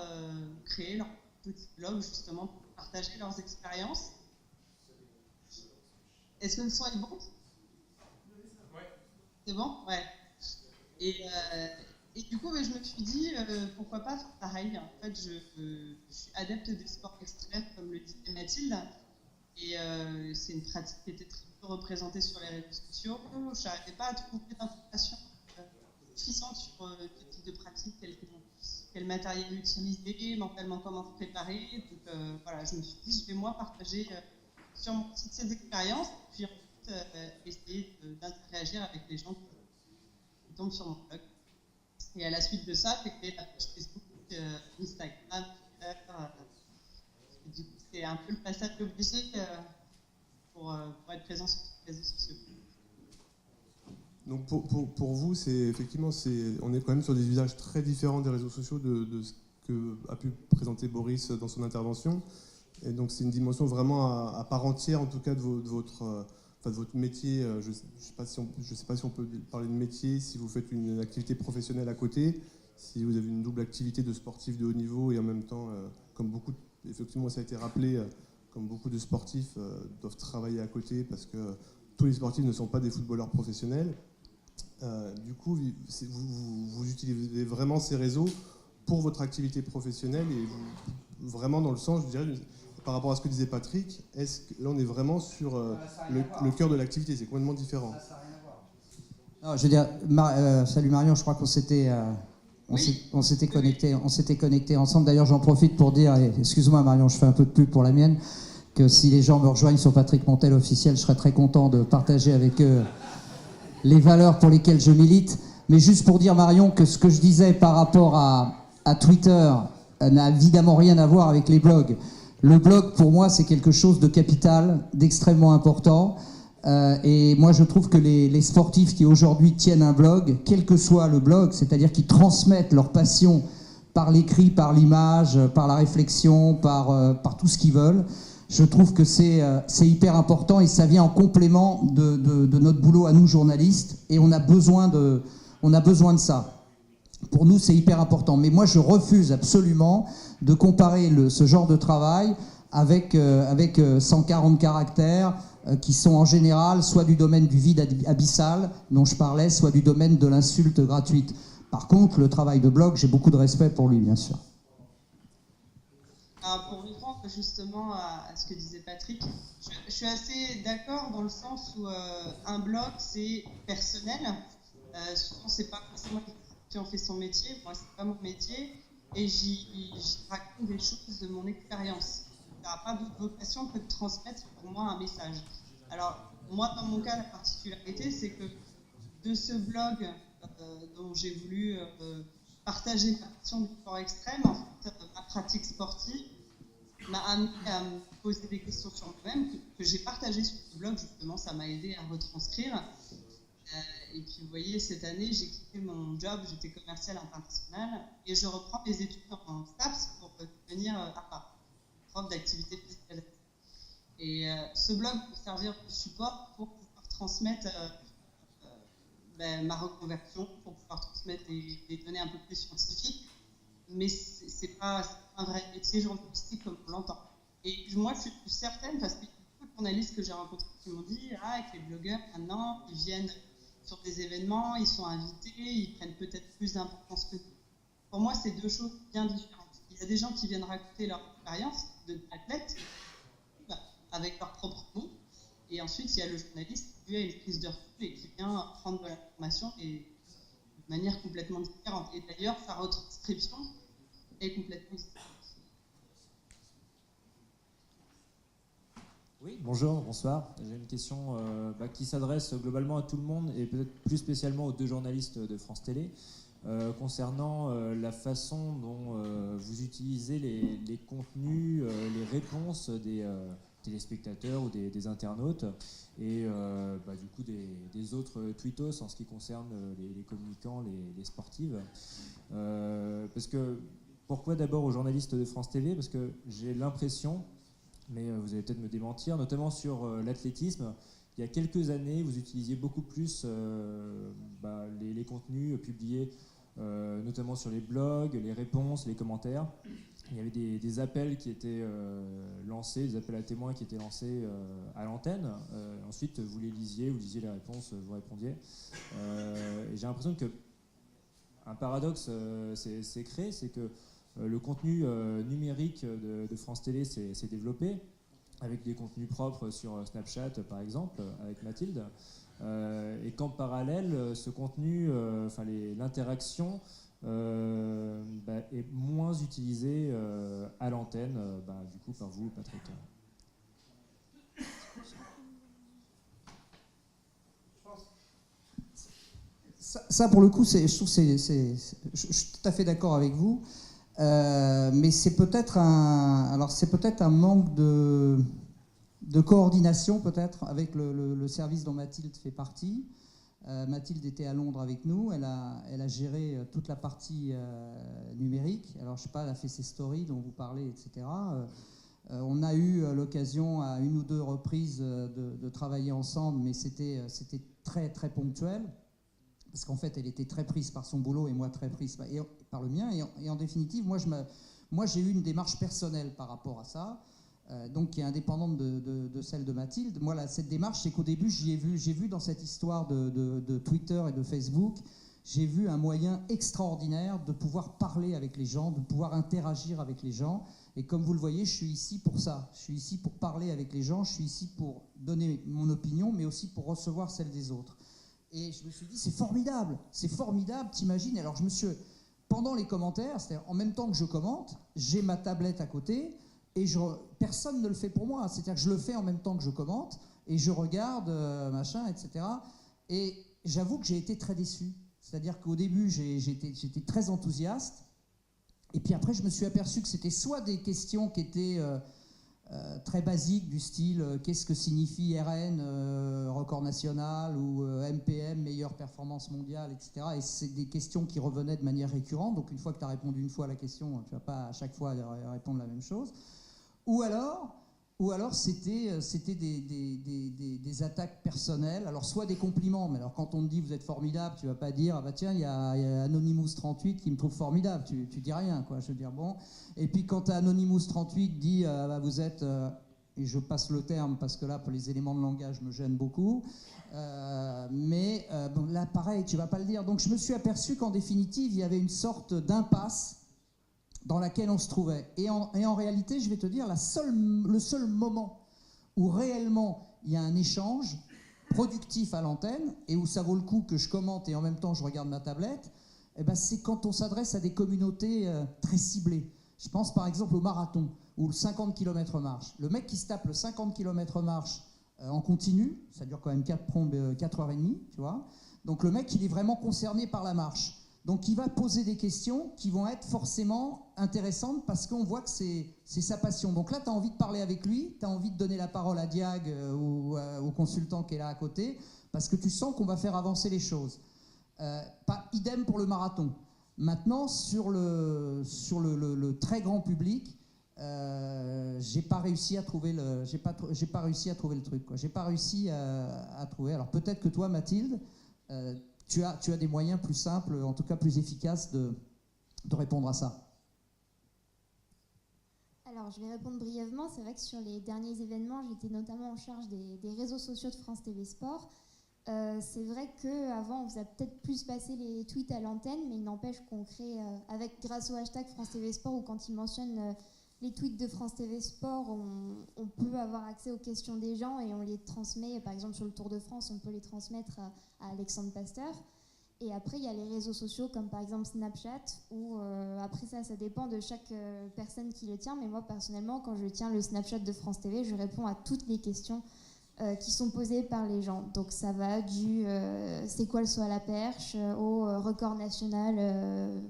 créaient leur petit blog justement pour partager leurs expériences. Est-ce que le son est bon? Ouais. C'est bon? Ouais. Et du coup, je me suis dit, pourquoi pas faire pareil. En fait, je suis adepte des sports extrêmes, comme le disait Mathilde. Et c'est une pratique qui était très peu représentée sur les réseaux sociaux. Je n'arrivais pas à trouver d'informations suffisantes sur ce type de pratique, quel matériel utiliser, mentalement comment se préparer. Donc voilà, je me suis dit, je vais moi partager sur mon site ces expériences, puis ensuite essayer d'interagir avec les gens qui tombent sur mon blog. Et à la suite de ça, j'ai créé la page Facebook, Instagram, Twitter. Du coup, c'est un peu le passage obligé pour être présent sur les réseaux sociaux.
Donc pour vous, c'est effectivement, on est quand même sur des usages très différents des réseaux sociaux de ce que a pu présenter Boris dans son intervention. Et donc c'est une dimension vraiment à part entière, en tout cas de votre métier. Je ne sais pas si on peut parler de métier, si vous faites une activité professionnelle à côté, si vous avez une double activité de sportif de haut niveau et en même temps, comme beaucoup, effectivement ça a été rappelé, comme beaucoup de sportifs doivent travailler à côté parce que tous les sportifs ne sont pas des footballeurs professionnels. Du coup, vous utilisez vraiment ces réseaux pour votre activité professionnelle et vraiment dans le sens, je dirais, par rapport à ce que disait Patrick, est-ce que là on est vraiment sur le cœur de l'activité, c'est complètement différent.
Ça n'a rien à voir.
Non, je veux dire, salut Marion, je crois qu'on s'était connectés ensemble. D'ailleurs, j'en profite pour dire, et excuse-moi Marion, je fais un peu de pub pour la mienne, que si les gens me rejoignent sur Patrick Montel officiel, je serais très content de partager avec eux les valeurs pour lesquelles je milite. Mais juste pour dire Marion que ce que je disais par rapport à Twitter n'a évidemment rien à voir avec les blogs. Le blog, pour moi, c'est quelque chose de capital, d'extrêmement important. Et moi, je trouve que les sportifs qui aujourd'hui tiennent un blog, quel que soit le blog, c'est-à-dire qu'ils transmettent leur passion par l'écrit, par l'image, par la réflexion, par tout ce qu'ils veulent, je trouve que c'est hyper important et ça vient en complément de notre boulot à nous, journalistes. Et on a besoin de ça. Pour nous, c'est hyper important. Mais moi, je refuse absolument de comparer ce genre de travail avec 140 caractères qui sont en général soit du domaine du vide abyssal dont je parlais, soit du domaine de l'insulte gratuite. Par contre, le travail de blog, j'ai beaucoup de respect pour lui, bien sûr.
Alors, pour répondre justement à ce que disait Patrick, je suis assez d'accord dans le sens où un blog, c'est personnel. Souvent, c'est pas forcément qui en fait son métier. Moi, c'est pas mon métier. Et j'y raconte des choses de mon expérience. Ça n'a pas d'autre vocation que de transmettre pour moi un message. Alors, moi, dans mon cas, la particularité, c'est que de ce blog dont j'ai voulu partager ma passion du sport extrême, en fait, ma pratique sportive m'a amené à me poser des questions sur moi-même que j'ai partagées sur ce blog. Justement, ça m'a aidé à retranscrire. Et puis, vous voyez, cette année, j'ai quitté mon job, j'étais commerciale internationale et je reprends mes études en STAPS pour devenir prof d'activité physique. Et ce blog peut servir de support pour pouvoir transmettre ma reconversion pour pouvoir transmettre des données un peu plus scientifiques. Mais c'est pas un vrai métier journalistique comme on l'entend. Et moi, je suis certaine, parce qu'il y a beaucoup de journalistes que j'ai rencontrés qui m'ont dit que les blogueurs, maintenant, ils viennent sur des événements, ils sont invités, ils prennent peut-être plus d'importance que nous. Pour moi, c'est deux choses bien différentes. Il y a des gens qui viennent raconter leur expérience d'athlète avec leurs propres mots. Et ensuite, il y a le journaliste qui a une prise de recul et qui vient prendre de l'information et de manière complètement différente. Et d'ailleurs, sa retranscription est complètement différente.
Oui, bonjour, bonsoir. J'ai une question qui s'adresse globalement à tout le monde et peut-être plus spécialement aux deux journalistes de France Télé concernant la façon dont vous utilisez les contenus, les réponses des téléspectateurs ou des internautes et du coup des autres tweetos en ce qui concerne les communicants, les sportives. Parce que, pourquoi d'abord aux journalistes de France TV? Parce que j'ai l'impression, mais vous allez peut-être me démentir, notamment sur l'athlétisme, il y a quelques années, vous utilisiez beaucoup plus les contenus publiés, notamment sur les blogs, les réponses, les commentaires. Il y avait des appels qui étaient lancés, des appels à témoins qui étaient lancés à l'antenne. Ensuite, vous les lisiez, vous lisiez les réponses, vous répondiez. Et j'ai l'impression qu'un paradoxe s'est créé, c'est que le contenu numérique de France Télé s'est développé, avec des contenus propres sur Snapchat, par exemple, avec Mathilde. Et qu'en parallèle, ce contenu, l'interaction est moins utilisée à l'antenne, du coup par vous, Patrick.
Ça, pour le coup, je suis tout à fait d'accord avec vous. Mais c'est peut-être un manque de coordination peut-être avec le service dont Mathilde fait partie. Mathilde était à Londres avec nous, elle a géré toute la partie numérique. Alors je sais pas, elle a fait ses stories dont vous parlez, etc. On a eu l'occasion à une ou deux reprises de travailler ensemble, mais c'était très très ponctuel. Parce qu'en fait, elle était très prise par son boulot et moi très prise par le mien. Et en définitive, moi j'ai eu une démarche personnelle par rapport à ça, donc qui est indépendante de celle de Mathilde. Moi, cette démarche, c'est qu'au début, j'ai vu dans cette histoire de Twitter et de Facebook, j'ai vu un moyen extraordinaire de pouvoir parler avec les gens, de pouvoir interagir avec les gens. Et comme vous le voyez, je suis ici pour ça. Je suis ici pour parler avec les gens, je suis ici pour donner mon opinion, mais aussi pour recevoir celle des autres. Et je me suis dit, c'est formidable, t'imagines. Alors pendant les commentaires, c'est-à-dire en même temps que je commente, j'ai ma tablette à côté et personne ne le fait pour moi. C'est-à-dire que je le fais en même temps que je commente et je regarde, etc. Et j'avoue que j'ai été très déçu. C'est-à-dire qu'au début, j'étais très enthousiaste. Et puis après, je me suis aperçu que c'était soit des questions qui étaient très basiques du style qu'est-ce que signifie RN, record national, ou MPM, meilleure performance mondiale, etc. Et c'est des questions qui revenaient de manière récurrente. Donc une fois que tu as répondu une fois à la question, tu ne vas pas à chaque fois répondre la même chose. Ou alors c'était des attaques personnelles. Alors soit des compliments, mais alors quand on te dit vous êtes formidable, tu vas pas dire ah bah tiens il y a Anonymous 38 qui me trouve formidable. Tu dis rien quoi. Je veux dire bon. Et puis quand Anonymous 38 dit vous êtes et je passe le terme parce que là pour les éléments de langage me gênent beaucoup. Mais là pareil tu vas pas le dire. Donc je me suis aperçu qu'en définitive il y avait une sorte d'impasse dans laquelle on se trouvait. Et en réalité, je vais te dire, le seul moment où réellement il y a un échange productif à l'antenne et où ça vaut le coup que je commente et en même temps je regarde ma tablette, c'est quand on s'adresse à des communautés très ciblées. Je pense par exemple au marathon ou le 50 km marche. Le mec qui se tape le 50 km marche en continu, ça dure quand même 4h30, tu vois. Donc le mec, il est vraiment concerné par la marche. Donc il va poser des questions qui vont être forcément intéressantes parce qu'on voit que c'est sa passion. Donc là, tu as envie de parler avec lui, tu as envie de donner la parole à Diag ou au consultant qui est là à côté, parce que tu sens qu'on va faire avancer les choses. Pas idem pour le marathon. Maintenant, sur le très grand public, j'ai pas réussi à trouver le truc, quoi. J'ai pas réussi à trouver. Alors peut-être que toi, Mathilde, tu as des moyens plus simples, en tout cas plus efficaces de répondre à ça?
Alors, je vais répondre brièvement. C'est vrai que sur les derniers événements, j'étais notamment en charge des réseaux sociaux de France TV Sport. C'est vrai qu'avant, on faisait peut-être plus passer les tweets à l'antenne, mais il n'empêche qu'on crée, grâce au hashtag France TV Sport, ou quand ils mentionnent les tweets de France TV Sport, on peut avoir accès aux questions des gens et on les transmet. Par exemple, sur le Tour de France, on peut les transmettre à Alexandre Pasteur. Et après, il y a les réseaux sociaux comme par exemple Snapchat, où après ça dépend de chaque personne qui le tient. Mais moi, personnellement, quand je tiens le Snapchat de France TV, je réponds à toutes les questions qui sont posées par les gens. Donc ça va du c'est quoi le saut à la perche au record national,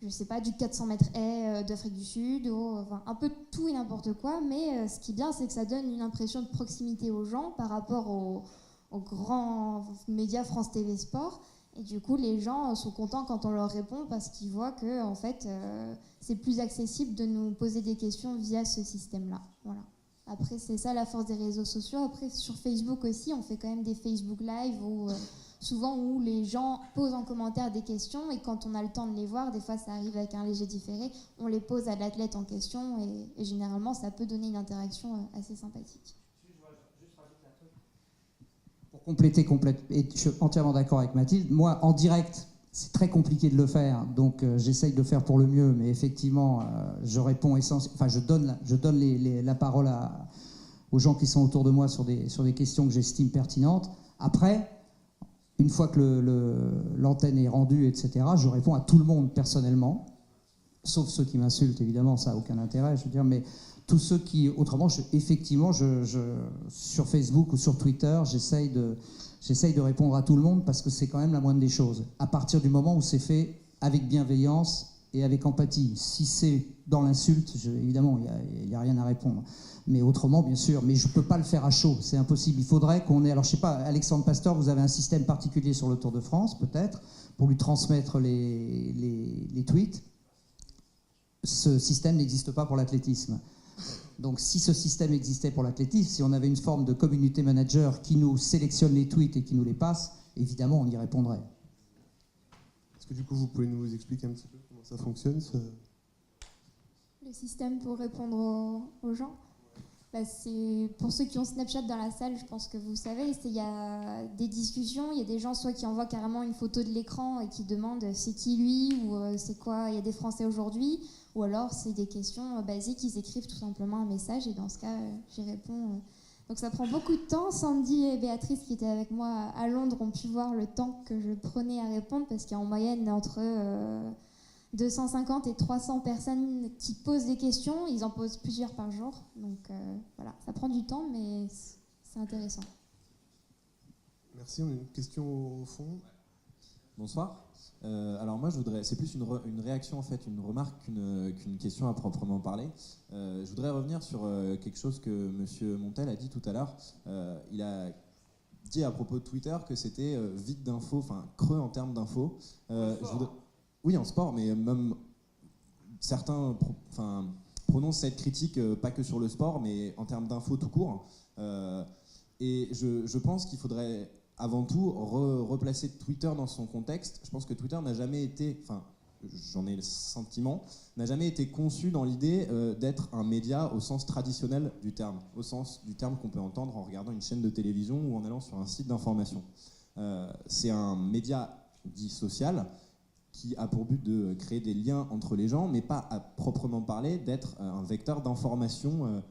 je sais pas, du 400 mètres haies d'Afrique du Sud, enfin, un peu tout et n'importe quoi. Mais ce qui est bien, c'est que ça donne une impression de proximité aux gens par rapport aux grands médias France TV Sport. Et du coup, les gens sont contents quand on leur répond parce qu'ils voient que en fait, c'est plus accessible de nous poser des questions via ce système-là. Voilà. Après, c'est ça la force des réseaux sociaux. Après, sur Facebook aussi, on fait quand même des Facebook Live souvent où les gens posent en commentaire des questions et quand on a le temps de les voir, des fois ça arrive avec un léger différé, on les pose à l'athlète en question et généralement ça peut donner une interaction assez sympathique.
Pour compléter, et je suis entièrement d'accord avec Mathilde, moi en direct c'est très compliqué de le faire, donc j'essaye de le faire pour le mieux, mais effectivement je réponds je donne la parole aux gens qui sont autour de moi sur des questions que j'estime pertinentes. Après, une fois que l'antenne est rendue, etc., je réponds à tout le monde personnellement, sauf ceux qui m'insultent, évidemment, ça n'a aucun intérêt, je veux dire, mais tous ceux qui, autrement, effectivement, sur Facebook ou sur Twitter, j'essaye de répondre à tout le monde parce que c'est quand même la moindre des choses. À partir du moment où c'est fait avec bienveillance et avec empathie. Si c'est dans l'insulte, évidemment, il n'y a rien à répondre. Mais autrement, bien sûr, mais je ne peux pas le faire à chaud, c'est impossible. Il faudrait qu'on ait... Alors, je ne sais pas, Alexandre Pasteur, vous avez un système particulier sur le Tour de France, peut-être, pour lui transmettre les tweets. Ce système n'existe pas pour l'athlétisme. Donc, si ce système existait pour l'athlétisme, si on avait une forme de community manager qui nous sélectionne les tweets et qui nous les passe, évidemment, on y répondrait.
Est-ce que du coup, vous pouvez nous expliquer un petit peu comment ça fonctionne,
Le système pour répondre aux gens? C'est pour ceux qui ont Snapchat dans la salle, je pense que vous savez, il y a des discussions, il y a des gens soit qui envoient carrément une photo de l'écran et qui demandent c'est qui lui ou c'est quoi, il y a des Français aujourd'hui, ou alors c'est des questions basiques, ils écrivent tout simplement un message et dans ce cas, j'y réponds. Donc ça prend beaucoup de temps. Sandy et Béatrice qui étaient avec moi à Londres ont pu voir le temps que je prenais à répondre parce qu'il y a en moyenne entre 250 et 300 personnes qui posent des questions, ils en posent plusieurs par jour, donc voilà, ça prend du temps, mais c'est intéressant.
Merci, on a une question au fond.
Bonsoir. Alors moi, c'est plus une réaction en fait, une remarque qu'une question à proprement parler. Je voudrais revenir sur quelque chose que Monsieur Montel a dit tout à l'heure. Il a dit à propos de Twitter que c'était vide d'infos, enfin creux en termes d'infos. Oui, en sport, mais même certains prononcent cette critique pas que sur le sport, mais en termes d'infos tout court. Et je pense qu'il faudrait avant tout replacer Twitter dans son contexte. Je pense que Twitter n'a jamais été, j'en ai le sentiment, n'a jamais été conçu dans l'idée d'être un média au sens traditionnel du terme, au sens du terme qu'on peut entendre en regardant une chaîne de télévision ou en allant sur un site d'information. C'est un média dit social, qui a pour but de créer des liens entre les gens, mais pas à proprement parler d'être un vecteur d'information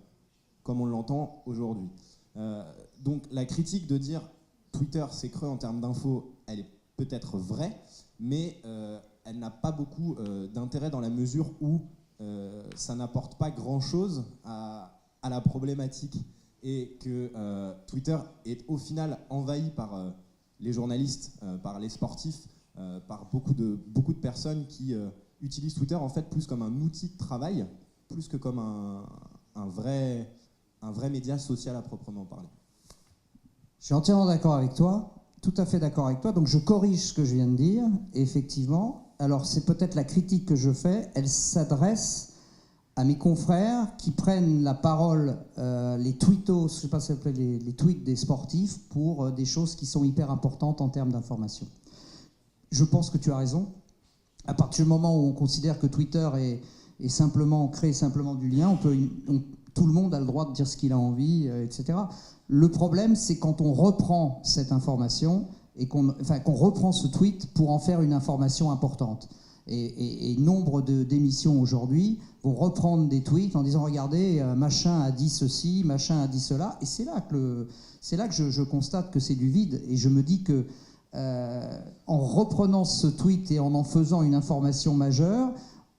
comme on l'entend aujourd'hui. Donc la critique de dire Twitter c'est creux en termes d'infos, elle est peut-être vraie, mais elle n'a pas beaucoup d'intérêt dans la mesure où ça n'apporte pas grand-chose à la problématique et que Twitter est au final envahi par les journalistes, par les sportifs, par beaucoup de personnes qui utilisent Twitter en fait plus comme un outil de travail, plus que comme un vrai média social à proprement parler.
Je suis entièrement d'accord avec toi, tout à fait d'accord avec toi, donc je corrige ce que je viens de dire, effectivement. Alors c'est peut-être la critique que je fais, elle s'adresse à mes confrères qui prennent la parole, les tweetos, je ne sais pas si ça s'appelle les tweets des sportifs, pour des choses qui sont hyper importantes en termes d'information. je pense que tu as raison. À partir du moment où on considère que Twitter crée simplement du lien, tout le monde a le droit de dire ce qu'il a envie, etc. Le problème, c'est quand on reprend cette information et qu'on reprend ce tweet pour en faire une information importante. Et nombre d'émissions aujourd'hui vont reprendre des tweets en disant regardez, machin a dit ceci, machin a dit cela, et c'est là que je constate que c'est du vide, et je me dis que en reprenant ce tweet et en faisant une information majeure,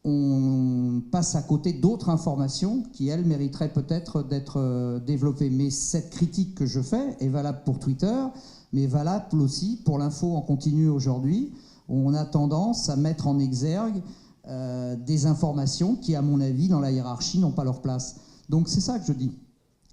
on passe à côté d'autres informations qui, elles, mériteraient peut-être d'être développées. Mais cette critique que je fais est valable pour Twitter, mais valable aussi pour l'info en continu aujourd'hui, où on a tendance à mettre en exergue des informations qui, à mon avis, dans la hiérarchie, n'ont pas leur place. Donc c'est ça que je dis.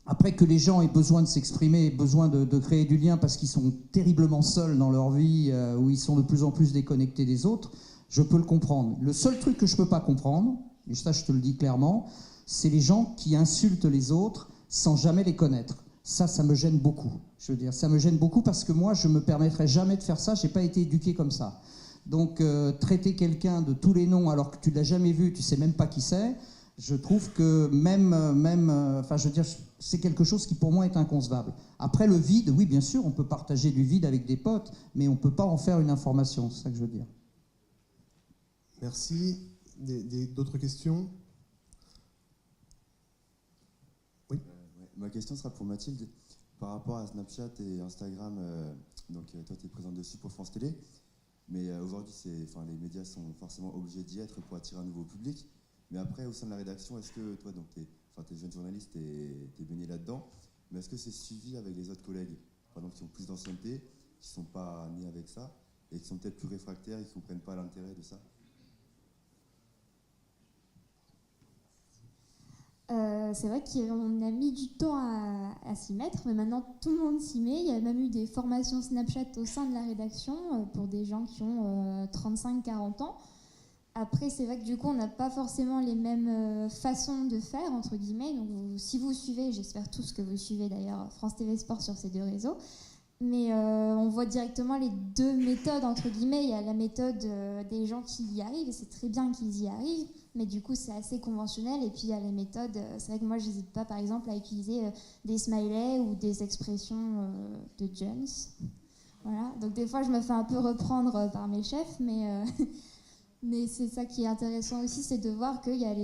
Après, que les gens aient besoin de s'exprimer, aient besoin de créer du lien parce qu'ils sont terriblement seuls dans leur vie, où ils sont de plus en plus déconnectés des autres, je peux le comprendre. Le seul truc que je ne peux pas comprendre, et ça je te le dis clairement, c'est les gens qui insultent les autres sans jamais les connaître. Ça me gêne beaucoup. Je veux dire, ça me gêne beaucoup parce que moi, je ne me permettrai jamais de faire ça. Je n'ai pas été éduqué comme ça. Donc, traiter quelqu'un de tous les noms alors que tu ne l'as jamais vu, tu ne sais même pas qui c'est, je trouve que je veux dire, c'est quelque chose qui pour moi est inconcevable. Après, le vide, oui, bien sûr, on peut partager du vide avec des potes, mais on ne peut pas en faire une information, c'est ça que je veux dire.
Merci. D'autres questions? Oui.
Ma question sera pour Mathilde. Par rapport à Snapchat et Instagram, donc toi tu es présente dessus pour France Télé, mais aujourd'hui les médias sont forcément obligés d'y être pour attirer un nouveau public. Mais après, au sein de la rédaction, est-ce que toi, donc t'es jeune journaliste, t'es baigné là-dedans, mais est-ce que c'est suivi avec les autres collègues, par exemple, qui ont plus d'ancienneté, qui ne sont pas nés avec ça, et qui sont peut-être plus réfractaires et qui ne comprennent pas l'intérêt de ça?
C'est vrai qu'on a mis du temps à s'y mettre, mais maintenant tout le monde s'y met. Il y a même eu des formations Snapchat au sein de la rédaction pour des gens qui ont 35-40 ans. Après, c'est vrai que du coup, on n'a pas forcément les mêmes façons de faire, entre guillemets. Donc, si vous suivez, j'espère tous que vous suivez d'ailleurs France TV Sport sur ces deux réseaux, mais on voit directement les deux méthodes, entre guillemets. Il y a la méthode des gens qui y arrivent, et c'est très bien qu'ils y arrivent, mais du coup, c'est assez conventionnel. Et puis, il y a les méthodes, c'est vrai que moi, je n'hésite pas, par exemple, à utiliser des smileys ou des expressions de Jones. Voilà. Donc, des fois, je me fais un peu reprendre par mes chefs, mais... Mais c'est ça qui est intéressant aussi, c'est de voir qu'il y a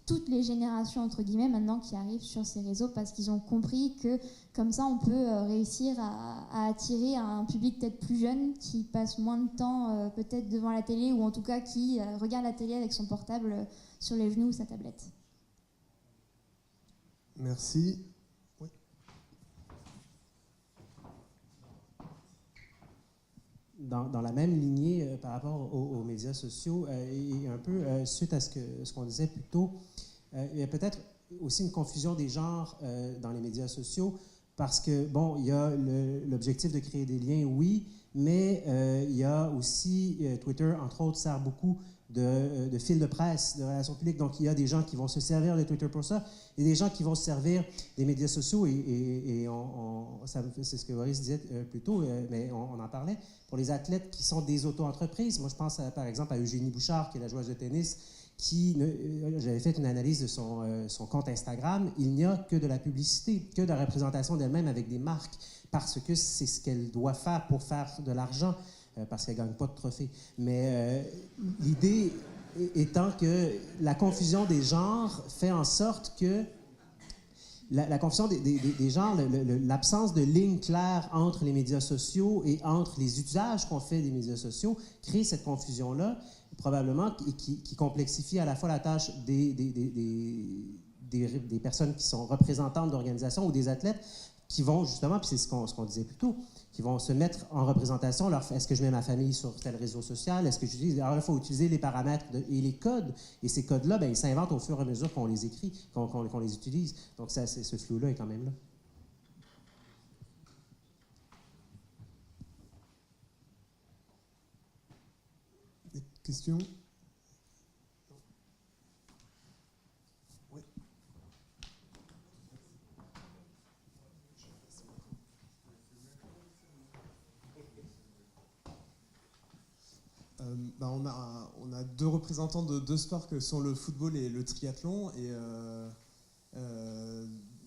toutes les générations, entre guillemets, maintenant qui arrivent sur ces réseaux parce qu'ils ont compris que comme ça, on peut réussir à attirer un public peut-être plus jeune qui passe moins de temps peut-être devant la télé ou en tout cas qui regarde la télé avec son portable sur les genoux ou sa tablette.
Merci. Oui.
Dans la même lignée par rapport aux médias sociaux et un peu suite à ce qu'on disait plus tôt, il y a peut-être aussi une confusion des genres dans les médias sociaux parce que, bon, il y a l'objectif de créer des liens, oui, mais il y a aussi, Twitter, entre autres, sert beaucoup de fil de presse, de relations publiques. Donc, il y a des gens qui vont se servir de Twitter pour ça et des gens qui vont se servir des médias sociaux. Et c'est ce que Boris disait plus tôt, mais on en parlait. Pour les athlètes qui sont des auto-entreprises, moi, je pense par exemple à Eugénie Bouchard, qui est la joueuse de tennis, j'avais fait une analyse de son compte Instagram. Il n'y a que de la publicité, que de la représentation d'elle-même avec des marques, parce que c'est ce qu'elle doit faire pour faire de l'argent. Parce qu'elle ne gagne pas de trophée. Mais l'idée étant que la confusion des genres fait en sorte que la confusion des genres, l'absence de ligne claire entre les médias sociaux et entre les usages qu'on fait des médias sociaux crée cette confusion-là, probablement, qui complexifie à la fois la tâche des personnes qui sont représentantes d'organisations ou des athlètes qui vont justement, puis c'est ce qu'on disait plus tôt, qui vont se mettre en représentation. Est-ce que je mets ma famille sur tel réseau social? Est-ce que j'utilise... Alors, il faut utiliser les paramètres et les codes. Et ces codes-là, ils s'inventent au fur et à mesure qu'on les écrit, qu'on les utilise. Donc, ce flou-là est quand même là.
Des questions?
on a deux représentants de deux sports que sont le football et le triathlon.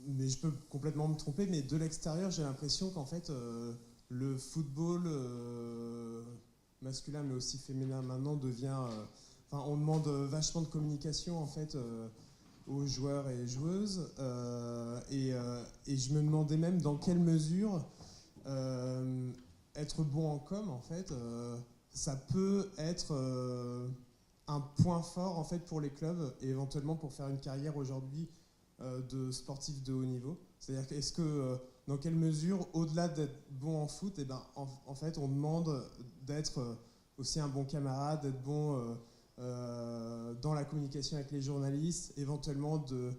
Mais je peux complètement me tromper, mais de l'extérieur, j'ai l'impression qu'en fait, le football masculin, mais aussi féminin maintenant, on demande vachement de communication en fait aux joueurs et joueuses. Et je me demandais même dans quelle mesure être bon en com, en fait, ça peut être un point fort en fait pour les clubs et éventuellement pour faire une carrière aujourd'hui de sportifs de haut niveau. C'est-à-dire est-ce que dans quelle mesure, au-delà d'être bon en foot, en fait, on demande d'être aussi un bon camarade, d'être bon dans la communication avec les journalistes, éventuellement de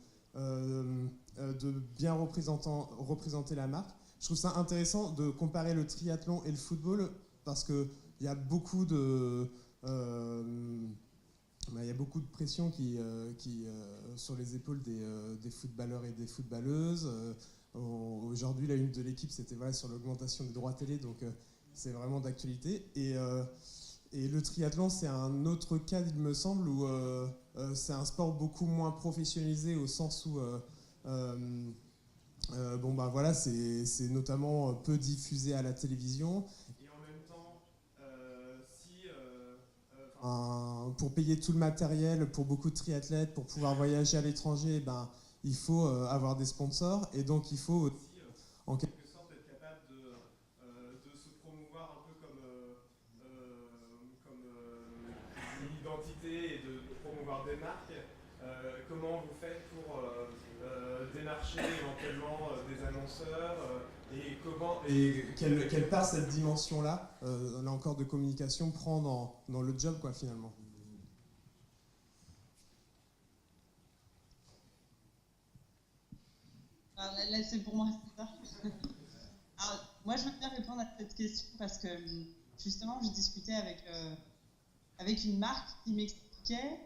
bien représenter la marque. Je trouve ça intéressant de comparer le triathlon et le football parce qu'il y a beaucoup de pression sur les épaules des footballeurs et des footballeuses. Aujourd'hui, la une de l'équipe, c'était sur l'augmentation des droits télé, donc c'est vraiment d'actualité. Et le triathlon, c'est un autre cas, il me semble, où c'est un sport beaucoup moins professionnalisé au sens où c'est notamment peu diffusé à la télévision. Et en même temps, pour payer tout le matériel, pour beaucoup de triathlètes, pour pouvoir voyager à l'étranger, il faut avoir des sponsors. Et donc, il faut aussi, en quelque sorte, être capable de se promouvoir un peu comme une identité et de promouvoir des marques. Comment vous faites pour démarcher éventuellement des annonceurs et quelle part cette dimension-là, là encore de communication, prend dans le job finalement.
Là, c'est pour moi, c'est ça. Alors, moi, je veux bien répondre à cette question parce que justement, je discutais avec une marque qui m'expliquait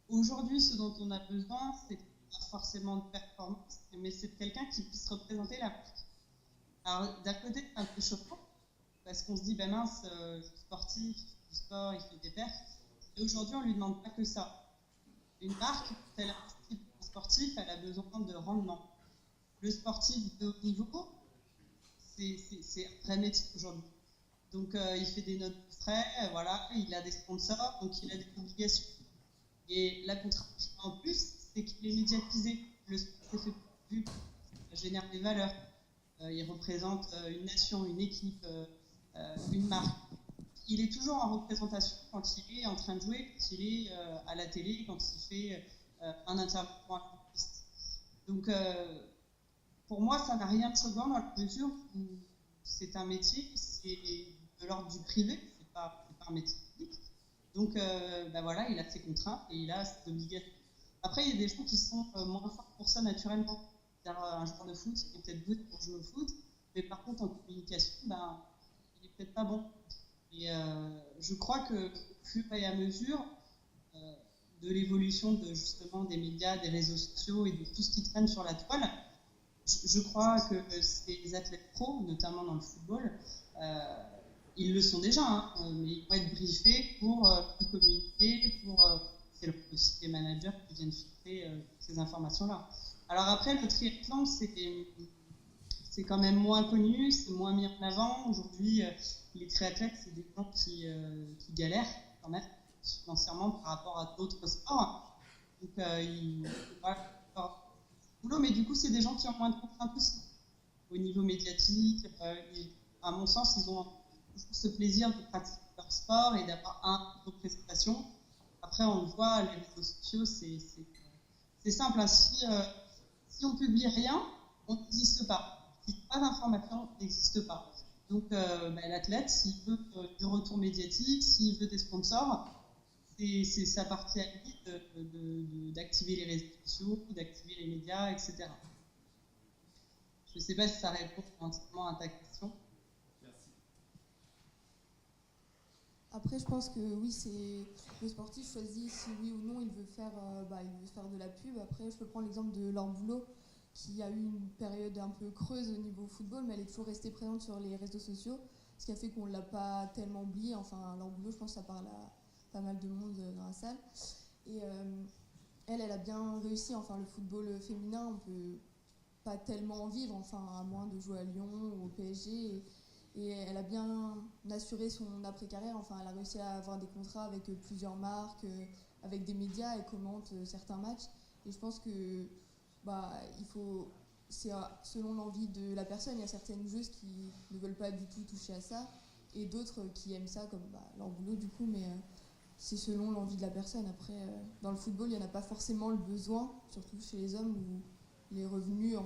aujourd'hui ce dont on a besoin, c'est pas forcément de performance, mais c'est de quelqu'un qui puisse représenter la marque. Alors, d'un côté, c'est un peu choquant parce qu'on se dit, mince, sportif, il fait du sport, il fait des perfs. Et aujourd'hui, on ne lui demande pas que ça. Une marque, elle a un type sportif, elle a besoin de rendement. Le sportif de haut niveau, c'est un vrai métier aujourd'hui. Donc, il fait des notes de frais, il a des sponsors, donc il a des obligations. Et la contradiction en plus, c'est qu'il est médiatisé. Le sport s'est fait vu, ça génère des valeurs. Il représente une nation, une équipe, une marque. Il est toujours en représentation quand il est en train de jouer, quand il est à la télé, quand il fait un interview pour un journaliste. Donc, pour moi, ça n'a rien de choquant dans la mesure où c'est un métier, c'est de l'ordre du privé, c'est pas un métier public. Donc, il a ses contraintes et il a ses obligations. Après, il y a des gens qui sont moins forts pour ça naturellement. C'est-à-dire, un joueur de foot, il est peut-être doué pour jouer au foot, mais par contre, en communication, il n'est peut-être pas bon. Et je crois qu'au fur et à mesure de l'évolution justement des médias, des réseaux sociaux et de tout ce qui traîne sur la toile, je crois que ces athlètes pros, notamment dans le football, ils le sont déjà, mais ils vont être briefés pour communiquer, c'est aussi les managers qui viennent filtrer ces informations-là. Alors après, le triathlon, c'est quand même moins connu, c'est moins mis en avant. Aujourd'hui, les triathlètes, c'est des gens qui galèrent quand même financièrement par rapport à d'autres sports. Donc, boulot, mais du coup, c'est des gens qui ont moins de contraintes aussi. Au niveau médiatique, à mon sens, ils ont toujours ce plaisir de pratiquer leur sport et d'avoir une représentation. Après, on le voit, les réseaux sociaux, c'est simple. Si on publie rien, on n'existe pas. Si pas d'information, on n'existe pas. Donc, l'athlète, s'il veut du retour médiatique, s'il veut des sponsors, c'est sa partie à lui d'activer les réseaux sociaux, d'activer les médias, etc. Je ne sais pas si ça répond entièrement à ta question.
Merci.
Après, je pense que oui, c'est le sportif choisit si oui ou non il veut faire de la pub. Après, je peux prendre l'exemple de Laure Boulot, qui a eu une période un peu creuse au niveau football, mais elle est toujours restée présente sur les réseaux sociaux. ce qui a fait qu'on ne l'a pas tellement oublié. Enfin, leur boulot, je pense que ça parle à pas mal de monde dans la salle. Et elle a bien réussi. Enfin, le football féminin, on peut pas tellement en vivre, enfin, à moins de jouer à Lyon ou au PSG. Et elle a bien assuré son après-carrière. Enfin, elle a réussi à avoir des contrats avec plusieurs marques, avec des médias. Elle commente certains matchs. Et je pense que c'est selon l'envie de la personne. Il y a certaines joueuses qui ne veulent pas du tout toucher à ça, et d'autres qui aiment ça comme leur boulot du coup. Mais c'est selon l'envie de la personne. Après, dans le football, il n'y en a pas forcément le besoin, surtout chez les hommes où les revenus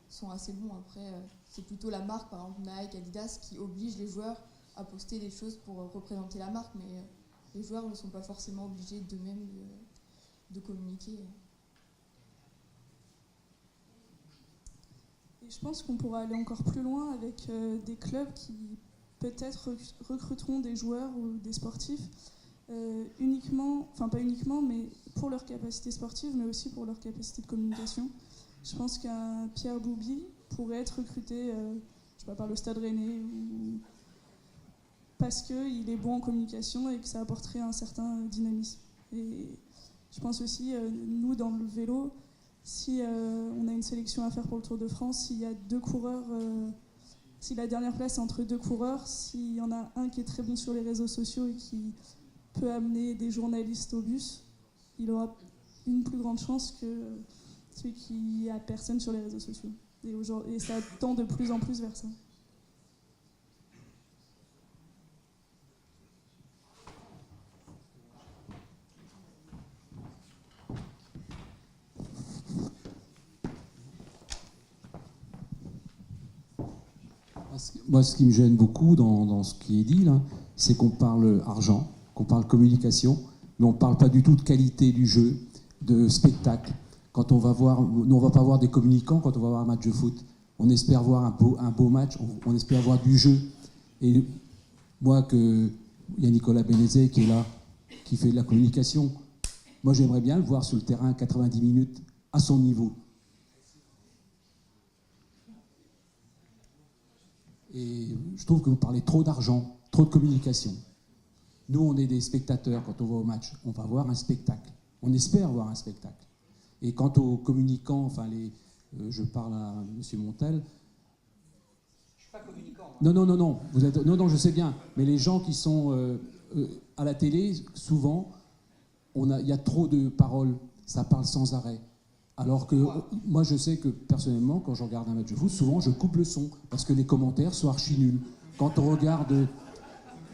sont assez bons. Après, c'est plutôt la marque, par exemple Nike, Adidas, qui oblige les joueurs à poster des choses pour représenter la marque, mais les joueurs ne sont pas forcément obligés d'eux-mêmes de communiquer.
Et je pense qu'on pourra aller encore plus loin avec des clubs qui peut-être recruteront des joueurs ou des sportifs uniquement, enfin pas uniquement, mais pour leur capacité sportive, mais aussi pour leur capacité de communication. Je pense qu'un Pierre Boubi pourrait être recruté, je sais pas, par le Stade Rennais, parce qu'il est bon en communication et que ça apporterait un certain dynamisme. Et je pense aussi, nous, dans le vélo, si on a une sélection à faire pour le Tour de France, s'il y a 2 coureurs, si la dernière place est entre 2 coureurs, s'il y en a un qui est très bon sur les réseaux sociaux et qui peut amener des journalistes au bus, il aura une plus grande chance que celui qui a personne sur les réseaux sociaux. Et ça tend de plus en plus vers ça.
Moi, ce qui me gêne beaucoup dans ce qui est dit, là, c'est qu'on parle argent, qu'on parle communication, mais on ne parle pas du tout de qualité du jeu, de spectacle. Quand on va voir, nous, on ne va pas voir des communicants quand on va voir un match de foot. On espère voir un beau match, on espère voir du jeu. Et moi, il y a Nicolas Bénézet qui est là, qui fait de la communication. Moi, j'aimerais bien le voir sur le terrain 90 minutes à son niveau. Et je trouve que vous parlez trop d'argent, trop de communication. Nous, on est des spectateurs quand on va au match. On va voir un spectacle. On espère voir un spectacle. Et quant aux communicants, enfin, je parle à M. Montel.
Je suis pas communicant.
Non. Non, je sais bien. Mais les gens qui sont à la télé, souvent, il y a trop de paroles. Ça parle sans arrêt. Alors que moi, je sais que personnellement, quand je regarde un match de foot, souvent je coupe le son parce que les commentaires sont archi nuls. Quand on regarde,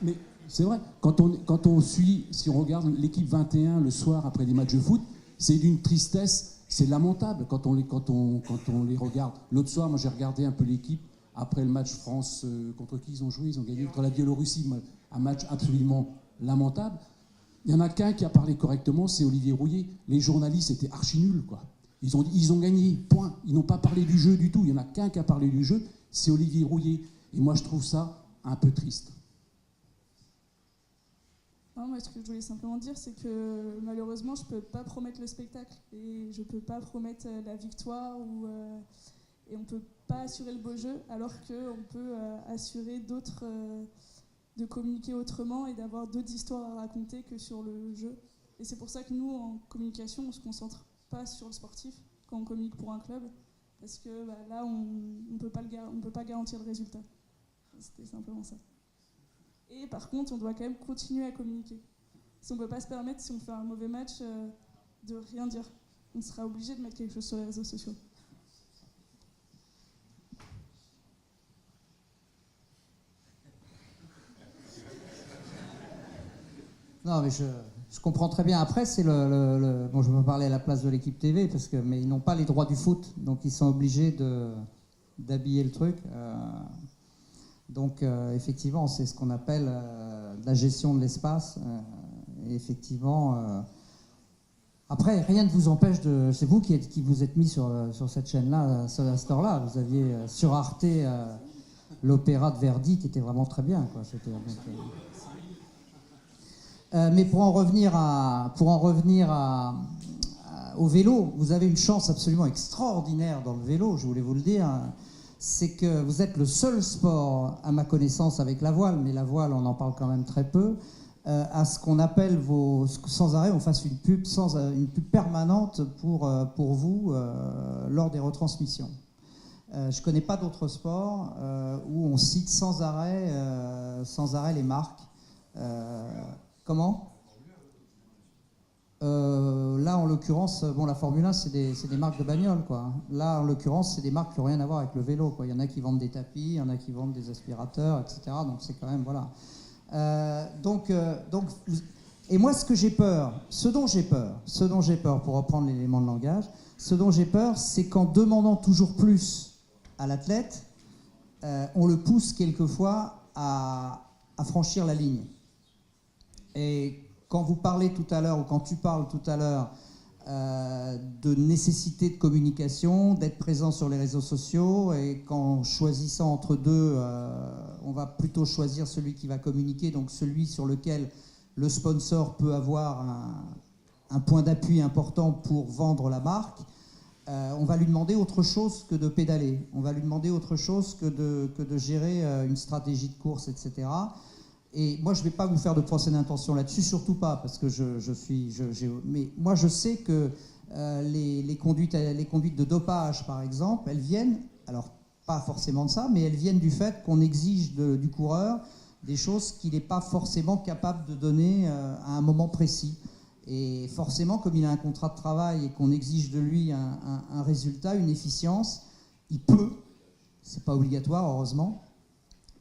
mais c'est vrai, quand on suit, si on regarde l'équipe 21 le soir après des matchs de foot, c'est d'une tristesse, c'est lamentable quand on les regarde. L'autre soir, moi j'ai regardé un peu l'équipe après le match France contre qui ils ont joué, ils ont gagné contre la Biélorussie, un match absolument lamentable. Il y en a qu'un qui a parlé correctement, c'est Olivier Rouillet. Les journalistes étaient archi nuls, quoi. Ils ont dit, ils ont gagné, point. Ils n'ont pas parlé du jeu du tout. Il n'y en a qu'un qui a parlé du jeu, c'est Olivier Rouillet. Et moi, je trouve ça un peu triste.
Non, moi, ce que je voulais simplement dire, c'est que malheureusement, je ne peux pas promettre le spectacle. Et je ne peux pas promettre la victoire. Et on ne peut pas assurer le beau jeu, alors qu'on peut assurer d'autres... de communiquer autrement et d'avoir d'autres histoires à raconter que sur le jeu. Et c'est pour ça que nous, en communication, on ne se concentre pas sur le sportif quand on communique pour un club, parce que là, on ne peut pas garantir le résultat. C'était simplement ça. Et par contre, on doit quand même continuer à communiquer. Si on ne peut pas se permettre, si on fait un mauvais match, de rien dire. On sera obligé de mettre quelque chose sur les réseaux sociaux.
Non, mais je comprends très bien. Après, c'est bon, je vais pas parler à la place de l'équipe TV, mais ils n'ont pas les droits du foot, donc ils sont obligés d'habiller le truc. Donc, effectivement, c'est ce qu'on appelle la gestion de l'espace. Et effectivement, après, rien ne vous empêche de... C'est vous qui vous êtes mis sur cette chaîne-là, à cette heure-là. Vous aviez sur Arte l'opéra de Verdi, qui était vraiment très bien, quoi. Mais pour en revenir au vélo, vous avez une chance absolument extraordinaire dans le vélo, je voulais vous le dire. c'est que vous êtes le seul sport, à ma connaissance, avec la voile, mais la voile, on en parle quand même très peu, à ce qu'on appelle sans arrêt, on fasse une pub, une pub permanente pour vous lors des retransmissions. Je ne connais pas d'autres sports où on cite sans arrêt les marques. Comment ? Là, en l'occurrence, la Formule 1, c'est des marques de bagnole, quoi. Là, en l'occurrence, c'est des marques qui n'ont rien à voir avec le vélo, quoi. Il y en a qui vendent des tapis, il y en a qui vendent des aspirateurs, etc. Donc, c'est quand même, voilà. Et moi, ce dont j'ai peur, pour reprendre l'élément de langage, ce dont j'ai peur, c'est qu'en demandant toujours plus à l'athlète, on le pousse quelquefois à franchir la ligne. Et quand vous parlez tout à l'heure, ou quand tu parles tout à l'heure, de nécessité de communication, d'être présent sur les réseaux sociaux, et qu'en choisissant entre deux, on va plutôt choisir celui qui va communiquer, donc celui sur lequel le sponsor peut avoir un point d'appui important pour vendre la marque, on va lui demander autre chose que de pédaler, on va lui demander autre chose que de gérer une stratégie de course, etc. Et moi, je ne vais pas vous faire de procès d'intention là-dessus, surtout pas, parce que mais moi, je sais que les conduites de dopage, par exemple, elles viennent, alors pas forcément de ça, mais elles viennent du fait qu'on exige du coureur des choses qu'il n'est pas forcément capable de donner à un moment précis. Et forcément, comme il a un contrat de travail et qu'on exige de lui un résultat, une efficience, il peut, c'est pas obligatoire, heureusement,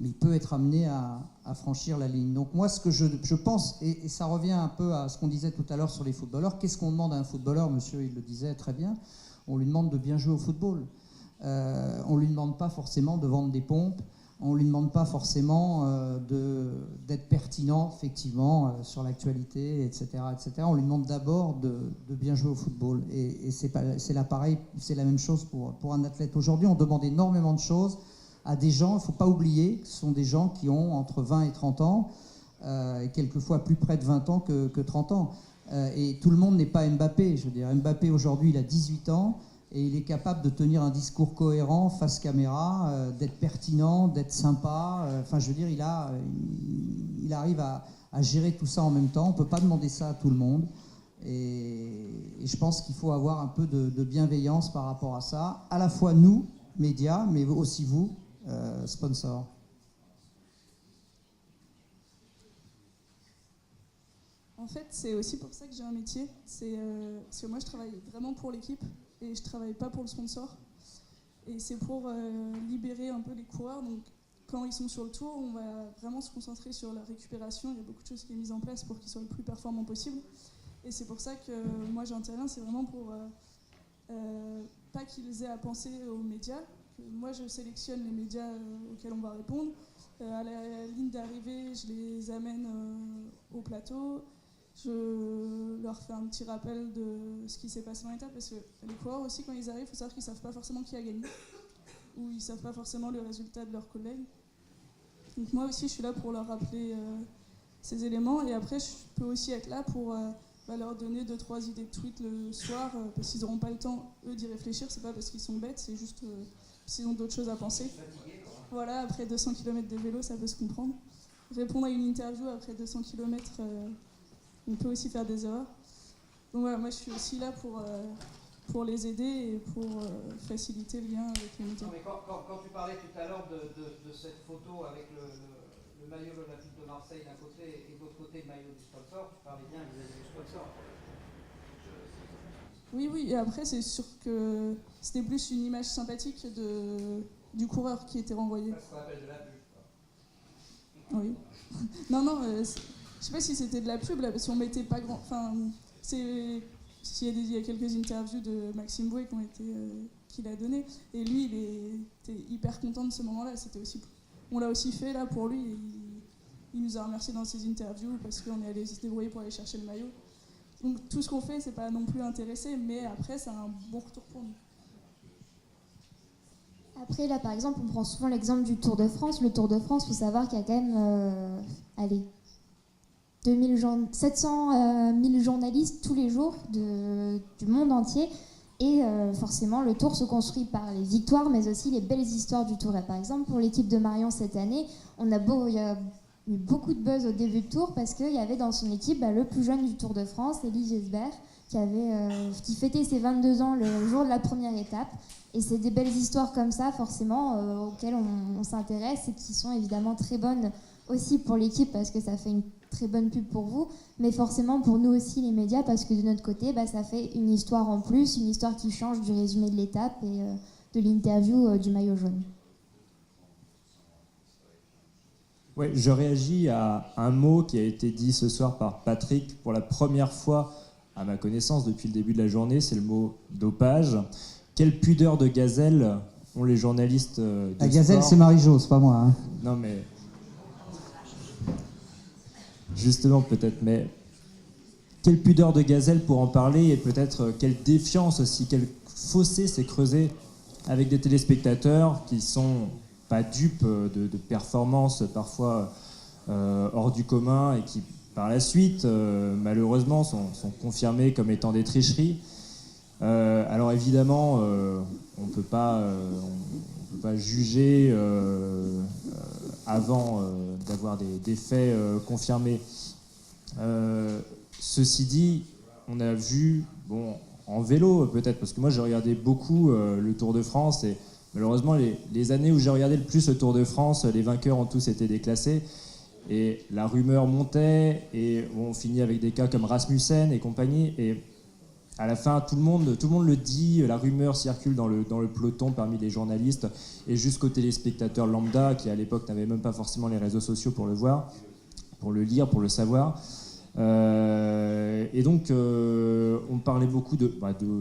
mais il peut être amené à franchir la ligne. Donc moi, ce que je pense, et ça revient un peu à ce qu'on disait tout à l'heure sur les footballeurs, qu'est-ce qu'on demande à un footballeur ? Monsieur, il le disait très bien, on lui demande de bien jouer au football. On ne lui demande pas forcément de vendre des pompes, on ne lui demande pas forcément d'être pertinent, effectivement, sur l'actualité, etc., etc. On lui demande d'abord de bien jouer au football. Et c'est la même chose pour un athlète. Aujourd'hui, on demande énormément de choses à des gens, il ne faut pas oublier que ce sont des gens qui ont entre 20 et 30 ans, et quelquefois plus près de 20 ans que 30 ans. Et tout le monde n'est pas Mbappé. Je veux dire, Mbappé, aujourd'hui, il a 18 ans, et il est capable de tenir un discours cohérent face caméra, d'être pertinent, d'être sympa. Enfin, je veux dire, il arrive à gérer tout ça en même temps. On ne peut pas demander ça à tout le monde. Et je pense qu'il faut avoir un peu de bienveillance par rapport à ça. À la fois nous, médias, mais aussi vous, sponsors.
En fait, c'est aussi pour ça que j'ai un métier. Parce que moi, je travaille vraiment pour l'équipe et je travaille pas pour le sponsor. Et c'est pour libérer un peu les coureurs. Donc, quand ils sont sur le tour, on va vraiment se concentrer sur la récupération. Il y a beaucoup de choses qui sont mises en place pour qu'ils soient le plus performants possible. Et c'est pour ça que moi, j'interviens. C'est vraiment pour pas qu'ils aient à penser aux médias. Moi, je sélectionne les médias auxquels on va répondre. À la ligne d'arrivée, je les amène au plateau. Je leur fais un petit rappel de ce qui s'est passé dans l'étape, parce que les coureurs aussi, quand ils arrivent, il faut savoir qu'ils ne savent pas forcément qui a gagné, ou ils ne savent pas forcément le résultat de leurs collègues. Donc moi aussi, je suis là pour leur rappeler ces éléments, et après, je peux aussi être là pour leur donner 2-3 idées de tweets le soir, parce qu'ils n'auront pas le temps, eux, d'y réfléchir. C'est pas parce qu'ils sont bêtes, c'est juste s'ils ont d'autres choses à penser. Voilà, après 200 km de vélo, ça peut se comprendre. Répondre à une interview après 200 km, on peut aussi faire des erreurs. Donc voilà, moi je suis aussi là pour les aider et pour faciliter le lien avec les médias.
Mais quand tu parlais tout à l'heure de cette photo avec le maillot olympique de Marseille d'un côté et de l'autre côté le maillot du sponsor, tu parlais bien vis-à-vis du sponsor.
Oui, et après c'est sûr que c'était plus une image sympathique du coureur qui était renvoyé.
C'est ce qu'on appelle de la pub.
Oui. Non, je sais pas si c'était de la pub là, parce qu'on mettait pas grand. Enfin, il y a quelques interviews de Maxime Bouet qu'il a donné, et lui il était hyper content de ce moment-là. On l'a aussi fait là pour lui. Et il nous a remercié dans ses interviews parce qu'on est allé se débrouiller pour aller chercher le maillot. Donc tout ce qu'on fait, c'est pas non plus intéressé, mais après c'est un bon retour pour nous.
Après, là, par exemple, on prend souvent l'exemple du Tour de France. Le Tour de France, il faut savoir qu'il y a quand même 700 000 journalistes tous les jours du monde entier. Et forcément, le Tour se construit par les victoires, mais aussi les belles histoires du Tour. Et par exemple, pour l'équipe de Marion cette année, il y a eu beaucoup de buzz au début de Tour parce qu'il y avait dans son équipe le plus jeune du Tour de France, Élie Gesbert, qui fêtait ses 22 ans le jour de la première étape. Et c'est des belles histoires comme ça, forcément, auxquelles on s'intéresse et qui sont évidemment très bonnes aussi pour l'équipe parce que ça fait une très bonne pub pour vous, mais forcément pour nous aussi les médias parce que de notre côté, ça fait une histoire en plus, une histoire qui change du résumé de l'étape et de l'interview du maillot jaune.
Ouais, je réagis à un mot qui a été dit ce soir par Patrick pour la première fois à ma connaissance depuis le début de la journée, c'est le mot dopage. Quelle pudeur de gazelle ont les journalistes de
La gazelle,
sport.
c'est Marie-Jo, c'est pas moi. Hein.
Non mais... Justement, peut-être, mais quelle pudeur de gazelle pour en parler et peut-être quelle défiance aussi, quel fossé s'est creusé avec des téléspectateurs qui sont pas dupes de performances parfois hors du commun et qui, par la suite, malheureusement, sont confirmées comme étant des tricheries. Alors évidemment, on peut pas juger avant d'avoir des faits confirmés. Ceci dit, on a vu, en vélo peut-être, parce que moi j'ai regardé beaucoup le Tour de France et malheureusement les années où j'ai regardé le plus le Tour de France, les vainqueurs ont tous été déclassés et la rumeur montait et on finit avec des cas comme Rasmussen et compagnie et à la fin, tout le monde le dit, la rumeur circule dans le peloton parmi les journalistes et jusqu'aux téléspectateurs lambda qui à l'époque n'avaient même pas forcément les réseaux sociaux pour le voir, pour le lire, pour le savoir. Et donc, on parlait beaucoup de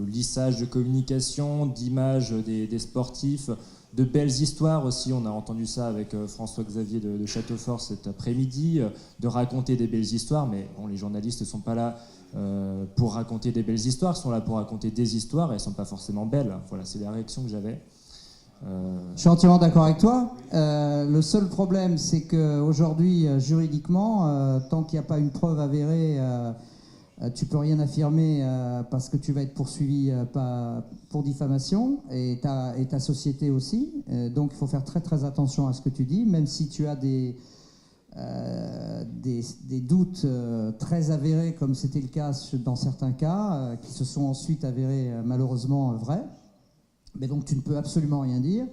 lissage de communication, d'image des sportifs, de belles histoires aussi. On a entendu ça avec François-Xavier de Châteaufort cet après-midi, de raconter des belles histoires, mais les journalistes ne sont pas là pour raconter des belles histoires, sont là pour raconter des histoires et elles ne sont pas forcément belles. Voilà, c'est la réaction que j'avais.
Je suis entièrement d'accord avec toi. Le seul problème, c'est qu'aujourd'hui, juridiquement, tant qu'il n'y a pas une preuve avérée, tu peux rien affirmer parce que tu vas être poursuivi pour diffamation et ta société aussi. Donc, il faut faire très très attention à ce que tu dis, même si tu as des doutes très avérés, comme c'était le cas dans certains cas, qui se sont ensuite avérés malheureusement vrais. Mais donc tu ne peux absolument rien dire.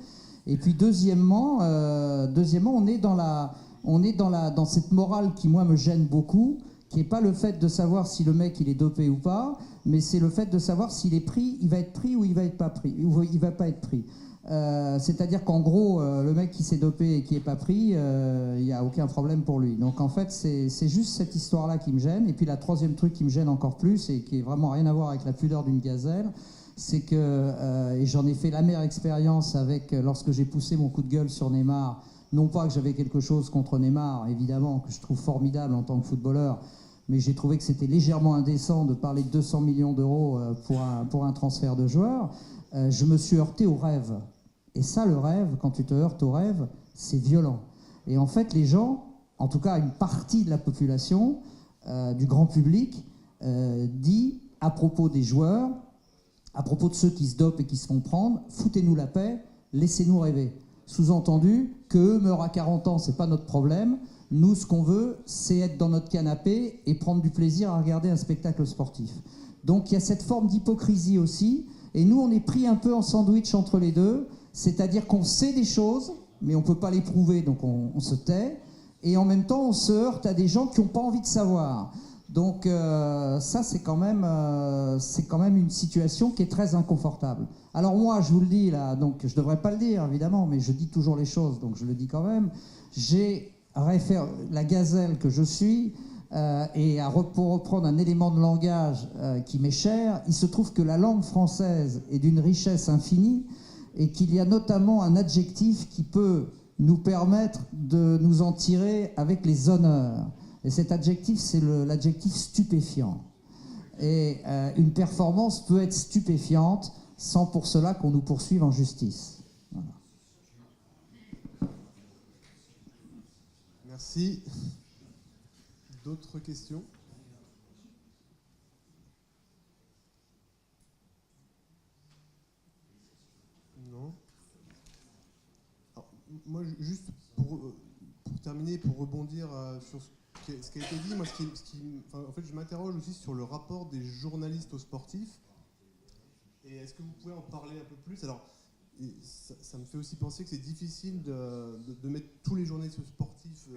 Et puis deuxièmement, on est dans cette morale qui moi me gêne beaucoup, qui n'est pas le fait de savoir si le mec il est dopé ou pas, mais c'est le fait de savoir s'il est pris, il va être pris ou il va être pas pris, ou il va pas être pris. C'est-à-dire qu'en gros, le mec qui s'est dopé et qui n'est pas pris, il n'y a aucun problème pour lui. Donc en fait, c'est juste cette histoire-là qui me gêne. Et puis la troisième truc qui me gêne encore plus, et qui n'a vraiment rien à voir avec la pudeur d'une gazelle, c'est que, et j'en ai fait l'amère expérience lorsque j'ai poussé mon coup de gueule sur Neymar, non pas que j'avais quelque chose contre Neymar, évidemment, que je trouve formidable en tant que footballeur, mais j'ai trouvé que c'était légèrement indécent de parler de 200 millions d'euros pour un transfert de joueur. Je me suis heurté au rêve. Et ça, le rêve, quand tu te heurtes au rêve, c'est violent. Et en fait, les gens, en tout cas une partie de la population, du grand public, dit à propos des joueurs, à propos de ceux qui se dopent et qui se font prendre, foutez-nous la paix, laissez-nous rêver. Sous-entendu, qu'eux meurent à 40 ans, c'est pas notre problème. Nous, ce qu'on veut, c'est être dans notre canapé et prendre du plaisir à regarder un spectacle sportif. Donc il y a cette forme d'hypocrisie aussi, et nous, on est pris un peu en sandwich entre les deux, c'est-à-dire qu'on sait des choses, mais on ne peut pas les prouver, donc on se tait, et en même temps, on se heurte à des gens qui n'ont pas envie de savoir. Donc ça, c'est quand même une situation qui est très inconfortable. Alors moi, je vous le dis là, donc je ne devrais pas le dire évidemment, mais je dis toujours les choses, donc je le dis quand même. J'ai la gazelle que je suis, et pour reprendre un élément de langage qui m'est cher, il se trouve que la langue française est d'une richesse infinie et qu'il y a notamment un adjectif qui peut nous permettre de nous en tirer avec les honneurs. Et cet adjectif, c'est l'adjectif stupéfiant. Et une performance peut être stupéfiante sans pour cela qu'on nous poursuive en justice. Voilà.
Merci. D'autres questions ? moi, juste pour terminer, pour rebondir sur ce qui a été dit, moi, en fait, je m'interroge aussi sur le rapport des journalistes aux sportifs. Et est-ce que vous pouvez en parler un peu plus? Alors, ça me fait aussi penser que c'est difficile de mettre tous les journalistes sportifs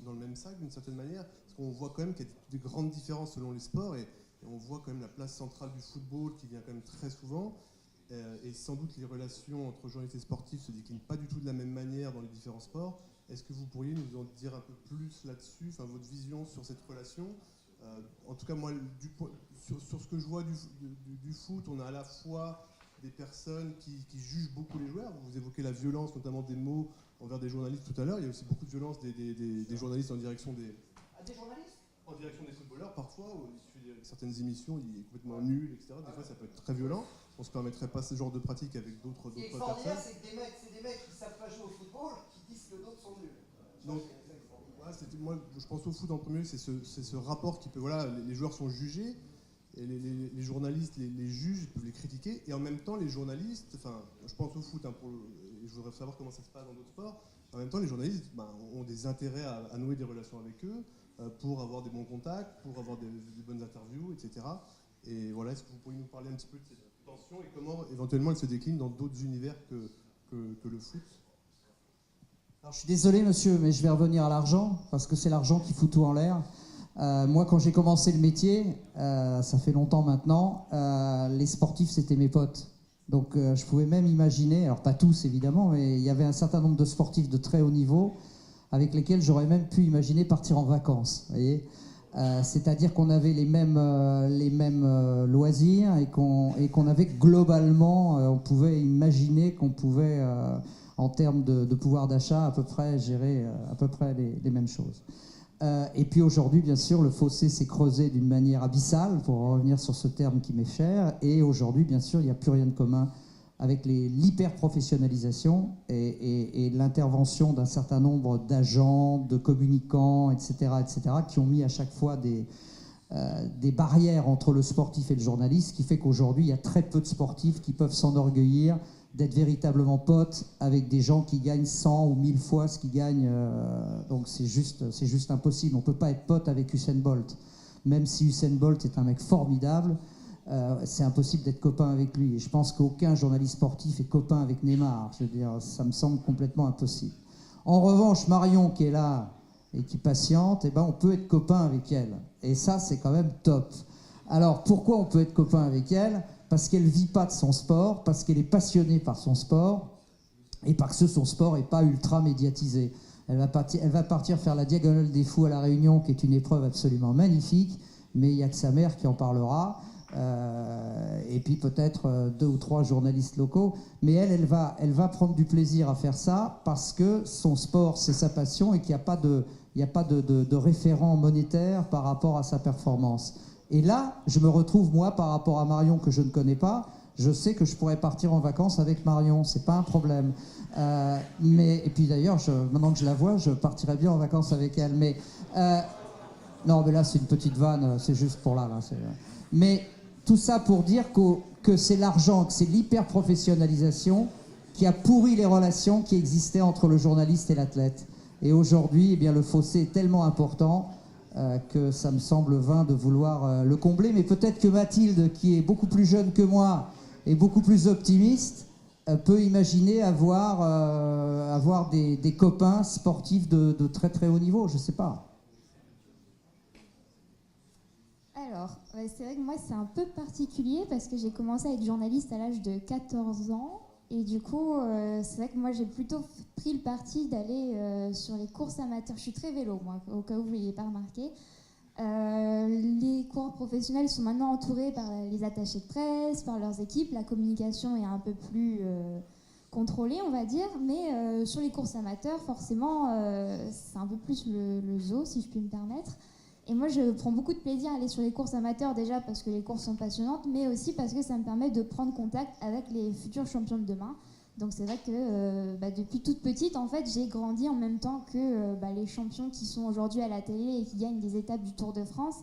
dans le même sac, d'une certaine manière, parce qu'on voit quand même qu'il y a des grandes différences selon les sports, et on voit quand même la place centrale du football qui vient quand même très souvent, et sans doute les relations entre journalistes et sportifs se déclinent pas du tout de la même manière dans les différents sports. Est-ce que vous pourriez nous en dire un peu plus là-dessus, enfin, votre vision sur cette relation? En tout cas, moi, sur ce que je vois du foot, on a à la fois des personnes qui jugent beaucoup les joueurs. Vous évoquez la violence, notamment des mots envers des journalistes tout à l'heure. Il y a aussi beaucoup de violence des journalistes en direction des journalistes en direction des footballeurs, parfois, où il suit certaines émissions, il est complètement nul, etc. Des fois, ça peut être très violent. On ne se permettrait pas ce genre de pratique avec d'autres personnes.
Ce qui est extraordinaire, c'est que des mecs qui ne savent pas jouer au football qui disent que d'autres sont nuls.
Donc, moi, je pense au foot en premier, c'est ce rapport qui peut... Voilà, les joueurs sont jugés, et les journalistes les jugent, peuvent les critiquer, et en même temps, les journalistes... Enfin, je pense au foot, et je voudrais savoir comment ça se passe dans d'autres sports. En même temps, les journalistes ont des intérêts à nouer des relations avec eux, pour avoir des bons contacts, pour avoir des bonnes interviews, etc. Et voilà, est-ce que vous pourriez nous parler un petit peu de cette tension et comment éventuellement elle se décline dans d'autres univers que le foot?
Alors, je suis désolé, monsieur, mais je vais revenir à l'argent, parce que c'est l'argent qui fout tout en l'air. Moi, quand j'ai commencé le métier, ça fait longtemps maintenant, les sportifs, c'était mes potes. Donc, je pouvais même imaginer, alors pas tous évidemment, mais il y avait un certain nombre de sportifs de très haut niveau avec lesquels j'aurais même pu imaginer partir en vacances. Vous voyez, c'est-à-dire qu'on avait les mêmes loisirs et qu'on avait globalement, on pouvait imaginer qu'on pouvait, en termes de pouvoir d'achat, à peu près gérer à peu près les mêmes choses. Et puis aujourd'hui, bien sûr, le fossé s'est creusé d'une manière abyssale, pour revenir sur ce terme qui m'est cher, et aujourd'hui, bien sûr, il n'y a plus rien de commun avec l'hyper-professionnalisation et l'intervention d'un certain nombre d'agents, de communicants, etc., qui ont mis à chaque fois des barrières entre le sportif et le journaliste, ce qui fait qu'aujourd'hui, il y a très peu de sportifs qui peuvent s'enorgueillir d'être véritablement potes avec des gens qui gagnent 100 ou 1000 fois ce qu'ils gagnent. Donc c'est juste impossible. On ne peut pas être pote avec Usain Bolt. Même si Usain Bolt est un mec formidable, c'est impossible d'être copain avec lui. Et je pense qu'aucun journaliste sportif est copain avec Neymar. Je veux dire, ça me semble complètement impossible. En revanche, Marion qui est là et qui patiente, eh ben, on peut être copain avec elle. Et ça, c'est quand même top. Alors, pourquoi on peut être copain avec elle? Parce qu'elle ne vit pas de son sport, parce qu'elle est passionnée par son sport, et parce que son sport n'est pas ultra médiatisé. Elle va partir faire la Diagonale des Fous à La Réunion, qui est une épreuve absolument magnifique, mais il n'y a que sa mère qui en parlera, et puis peut-être 2 ou 3 journalistes locaux. Mais elle va prendre du plaisir à faire ça, parce que son sport, c'est sa passion, et qu'il n'y a pas de référent monétaire par rapport à sa performance. Et là, je me retrouve, moi, par rapport à Marion que je ne connais pas, je sais que je pourrais partir en vacances avec Marion, c'est pas un problème. Et puis d'ailleurs, maintenant que je la vois, je partirais bien en vacances avec elle. Non, mais là, c'est une petite vanne, c'est juste pour là. Mais tout ça pour dire que c'est l'argent, que c'est l'hyper-professionnalisation qui a pourri les relations qui existaient entre le journaliste et l'athlète. Et aujourd'hui, eh bien, le fossé est tellement important que ça me semble vain de vouloir le combler. Mais peut-être que Mathilde, qui est beaucoup plus jeune que moi et beaucoup plus optimiste, peut imaginer avoir des copains sportifs de très très haut niveau, je ne sais pas.
Alors, c'est vrai que moi c'est un peu particulier parce que j'ai commencé à être journaliste à l'âge de 14 ans. Et du coup, c'est vrai que moi, j'ai plutôt pris le parti d'aller sur les courses amateurs. Je suis très vélo, moi, au cas où vous ne l'ayez pas remarqué. Les coureurs professionnels sont maintenant entourés par les attachés de presse, par leurs équipes. La communication est un peu plus contrôlée, on va dire. Mais sur les courses amateurs, forcément, c'est un peu plus le zoo, si je puis me permettre. Et moi, je prends beaucoup de plaisir à aller sur les courses amateurs, déjà parce que les courses sont passionnantes, mais aussi parce que ça me permet de prendre contact avec les futurs champions de demain. Donc c'est vrai que depuis toute petite, en fait, j'ai grandi en même temps que les champions qui sont aujourd'hui à la télé et qui gagnent des étapes du Tour de France.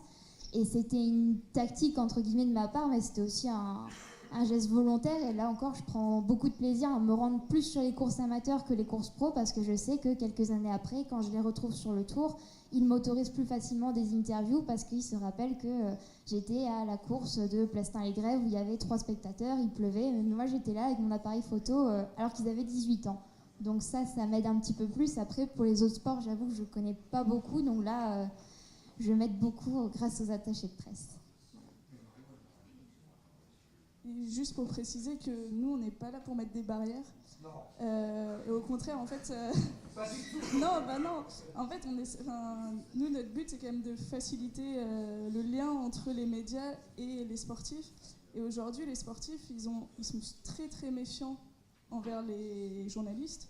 Et c'était une tactique, entre guillemets, de ma part, mais c'était aussi un un geste volontaire. Et là encore, je prends beaucoup de plaisir à me rendre plus sur les courses amateurs que les courses pro, parce que je sais que quelques années après, quand je les retrouve sur le tour, ils m'autorisent plus facilement des interviews, parce qu'ils se rappellent que j'étais à la course de Plestin-les-Grèves où il y avait 3 spectateurs, il pleuvait, mais moi j'étais là avec mon appareil photo alors qu'ils avaient 18 ans. Donc ça m'aide un petit peu plus. Après, pour les autres sports, j'avoue que je ne connais pas beaucoup, donc là, je m'aide beaucoup grâce aux attachés de presse.
Et juste pour préciser que nous, on n'est pas là pour mettre des barrières. Et au contraire, en fait...
Pas du tout.
Non. En fait, nous, notre but, c'est quand même de faciliter le lien entre les médias et les sportifs. Et aujourd'hui, les sportifs, ils sont très, très méfiants envers les journalistes.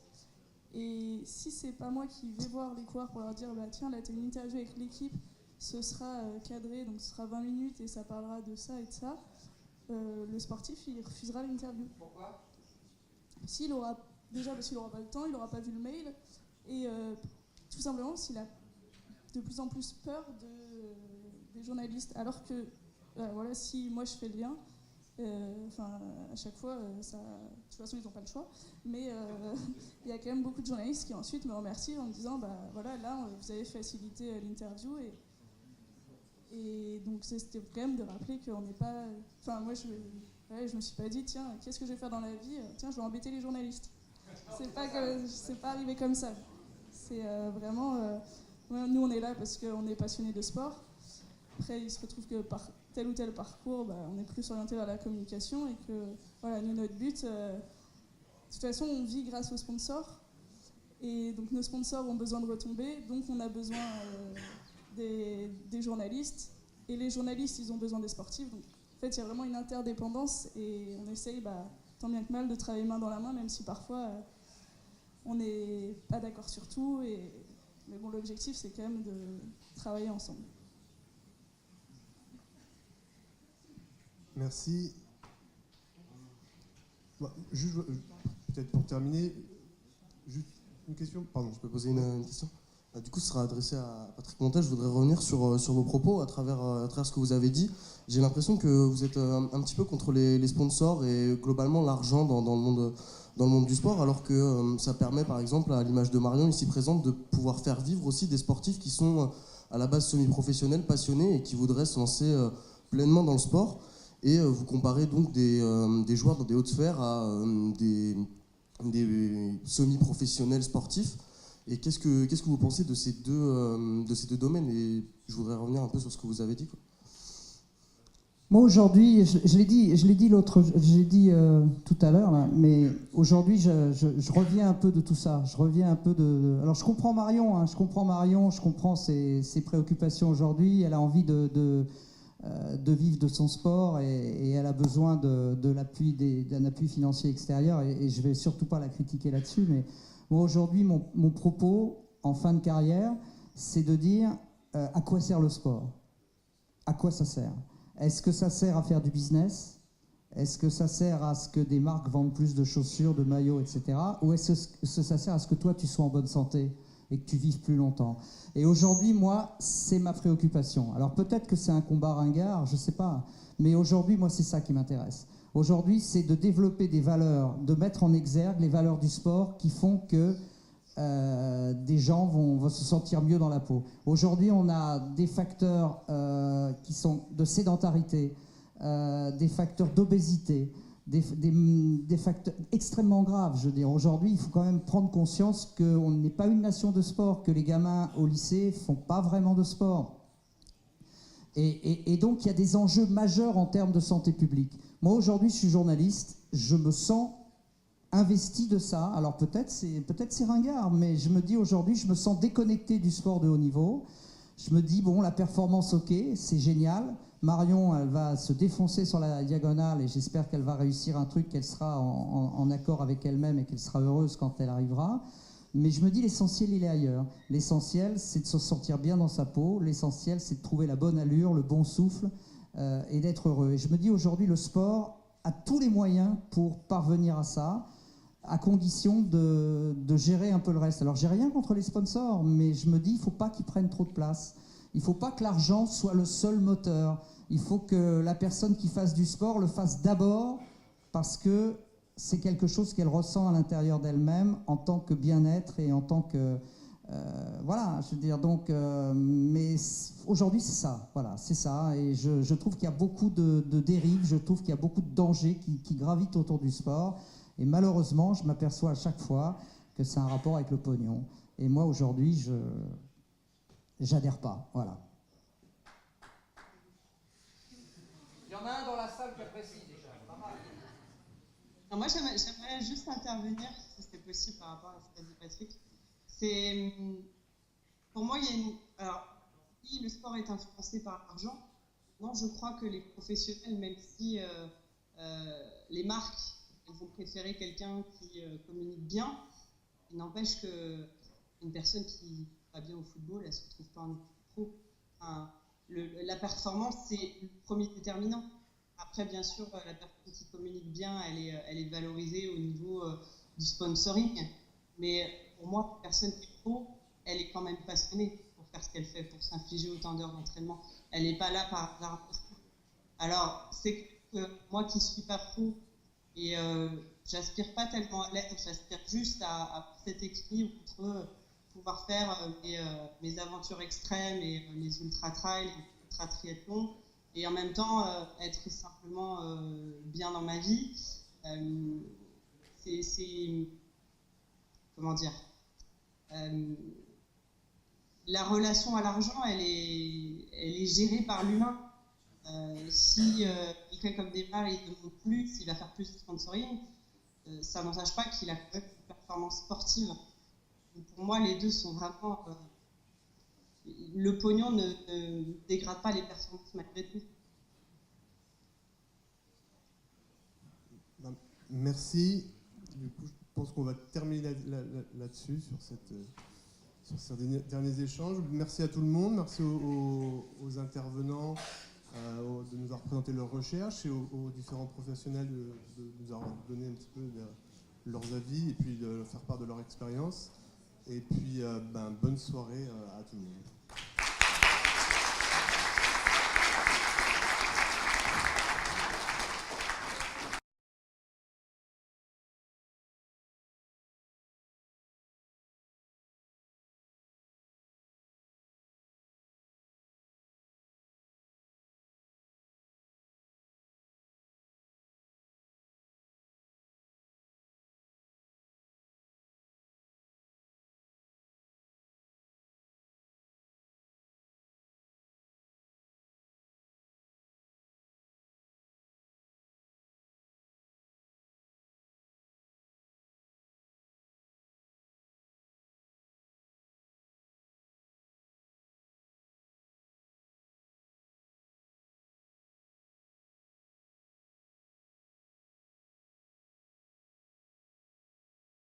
Et si c'est pas moi qui vais voir les coureurs pour leur dire bah, tiens, là, tu as une interview avec l'équipe, ce sera cadré, donc ce sera 20 minutes et ça parlera de ça et de ça, le sportif, il refusera l'interview.
Pourquoi ?
Parce qu'il n'aura pas le temps, il n'aura pas vu le mail, et tout simplement parce qu'il a de plus en plus peur des journalistes. Alors que, voilà, si moi je fais le lien, à chaque fois, de toute façon ils n'ont pas le choix, mais il y a quand même beaucoup de journalistes qui ensuite me remercient en me disant bah voilà, là vous avez facilité l'interview, et donc c'était quand même de rappeler qu'on n'est pas... Enfin moi je me suis pas dit tiens, qu'est-ce que je vais faire dans la vie, tiens, je vais embêter les journalistes. C'est pas arrivé comme ça. C'est vraiment... nous on est là parce qu'on est passionnés de sport. Après il se retrouve que par tel ou tel parcours, on est plus orienté vers la communication, et que voilà, nous, notre but, de toute façon, on vit grâce aux sponsors, et donc nos sponsors ont besoin de retombées, donc on a besoin des journalistes, et les journalistes, ils ont besoin des sportifs. Donc en fait, il y a vraiment une interdépendance, et on essaye, tant bien que mal, de travailler main dans la main, même si parfois on n'est pas d'accord sur tout, mais bon, l'objectif, c'est quand même de travailler ensemble.
Merci. Juste, peut-être pour terminer, juste une question. Pardon, je peux poser une question. Du coup, ce sera adressé à Patrick Montel. Je voudrais revenir sur vos propos à travers ce que vous avez dit. J'ai l'impression que vous êtes un petit peu contre les sponsors et globalement l'argent dans le monde du sport, alors que ça permet, par exemple, à l'image de Marion ici présente, de pouvoir faire vivre aussi des sportifs qui sont à la base semi-professionnels, passionnés et qui voudraient se lancer pleinement dans le sport. Et vous comparez donc des joueurs dans des hautes sphères à des semi-professionnels sportifs. Et qu'est-ce que vous pensez de ces deux domaines? Et je voudrais revenir un peu sur ce que vous avez dit, quoi.
Moi aujourd'hui, je l'ai dit tout à l'heure, là, mais aujourd'hui je reviens un peu de tout ça. Alors je comprends Marion, je comprends ses préoccupations aujourd'hui. Elle a envie de vivre de son sport, et elle a besoin d'un appui financier extérieur, et je ne vais surtout pas la critiquer là-dessus, mais moi aujourd'hui mon propos en fin de carrière, c'est de dire à quoi sert le sport, à quoi ça sert. Est-ce que ça sert à faire du business? Est-ce que ça sert à ce que des marques vendent plus de chaussures, de maillots, etc. Ou est-ce que ça sert à ce que toi tu sois en bonne santé et que tu vives plus longtemps? Et aujourd'hui, moi, c'est ma préoccupation. Alors peut-être que c'est un combat ringard, je ne sais pas, mais aujourd'hui, moi, c'est ça qui m'intéresse. Aujourd'hui, c'est de développer des valeurs, de mettre en exergue les valeurs du sport qui font que des gens vont se sentir mieux dans la peau. Aujourd'hui, on a des facteurs qui sont de sédentarité, des facteurs d'obésité, des facteurs extrêmement graves. Je veux dire, aujourd'hui, il faut quand même prendre conscience qu'on n'est pas une nation de sport, que les gamins au lycée font pas vraiment de sport. Et donc, il y a des enjeux majeurs en termes de santé publique. Moi, aujourd'hui, je suis journaliste, je me sens investi de ça. Alors peut-être c'est ringard, mais je me dis aujourd'hui, je me sens déconnecté du sport de haut niveau. Je me dis, bon, la performance, ok, c'est génial. Marion, elle va se défoncer sur la diagonale, et j'espère qu'elle va réussir un truc, qu'elle sera en accord avec elle-même et qu'elle sera heureuse quand elle arrivera. Mais je me dis, l'essentiel, il est ailleurs. L'essentiel, c'est de se sentir bien dans sa peau. L'essentiel, c'est de trouver la bonne allure, le bon souffle et d'être heureux. Et je me dis, aujourd'hui, le sport a tous les moyens pour parvenir à ça, à condition de gérer un peu le reste. Alors, j'ai rien contre les sponsors, mais je me dis, il ne faut pas qu'ils prennent trop de place. Il ne faut pas que l'argent soit le seul moteur. Il faut que la personne qui fasse du sport le fasse d'abord parce que c'est quelque chose qu'elle ressent à l'intérieur d'elle-même en tant que bien-être et en tant que... voilà, je veux dire, donc... mais aujourd'hui, c'est ça, voilà, c'est ça. Et je trouve qu'il y a beaucoup de dérives, je trouve qu'il y a beaucoup de dangers qui gravitent autour du sport. Et malheureusement, je m'aperçois à chaque fois que c'est un rapport avec le pognon. Et moi, aujourd'hui, j'adhère pas, voilà.
Il y en a un dans la salle qui apprécie déjà, pas mal.
Alors moi, j'aimerais juste intervenir, si c'est possible, par rapport à ce qu'a dit Patrick. Pour moi, il y a une... Alors, si le sport est influencé par l'argent, moi, je crois que les professionnels, même si les marques, elles vont préférer quelqu'un qui communique bien, il n'empêche qu'une personne qui va bien au football, elle ne se retrouve pas en pro. Enfin, la performance, c'est le premier déterminant. Après, bien sûr, la personne qui communique bien, elle est valorisée au niveau du sponsoring. Mais pour moi, une personne qui est pro, elle est quand même passionnée pour faire ce qu'elle fait, pour s'infliger autant d'heures d'entraînement. Elle n'est pas là par hasard. Alors, c'est que moi qui ne suis pas pro, et j'aspire pas tellement à l'être, j'aspire juste à cet équilibre entre pouvoir faire mes aventures extrêmes et les ultra-trails, les ultra-triathlons, et en même temps être simplement bien dans ma vie. C'est comment dire, la relation à l'argent, elle est gérée par l'humain. Si quelqu'un comme Neymar, il demande plus, s'il va faire plus de sponsoring, ça n'empêche pas qu'il a quand même une performance sportive. Donc pour moi, les deux sont vraiment... le pognon ne dégrade pas les performances malgré tout.
Merci. Du coup, je pense qu'on va terminer là-dessus, sur ces derniers échanges. Merci à tout le monde, merci aux intervenants de nous avoir présenté leurs recherches et aux différents professionnels de nous avoir donné un petit peu leurs avis et puis de faire part de leur expérience. Et puis, bonne soirée à tout le monde.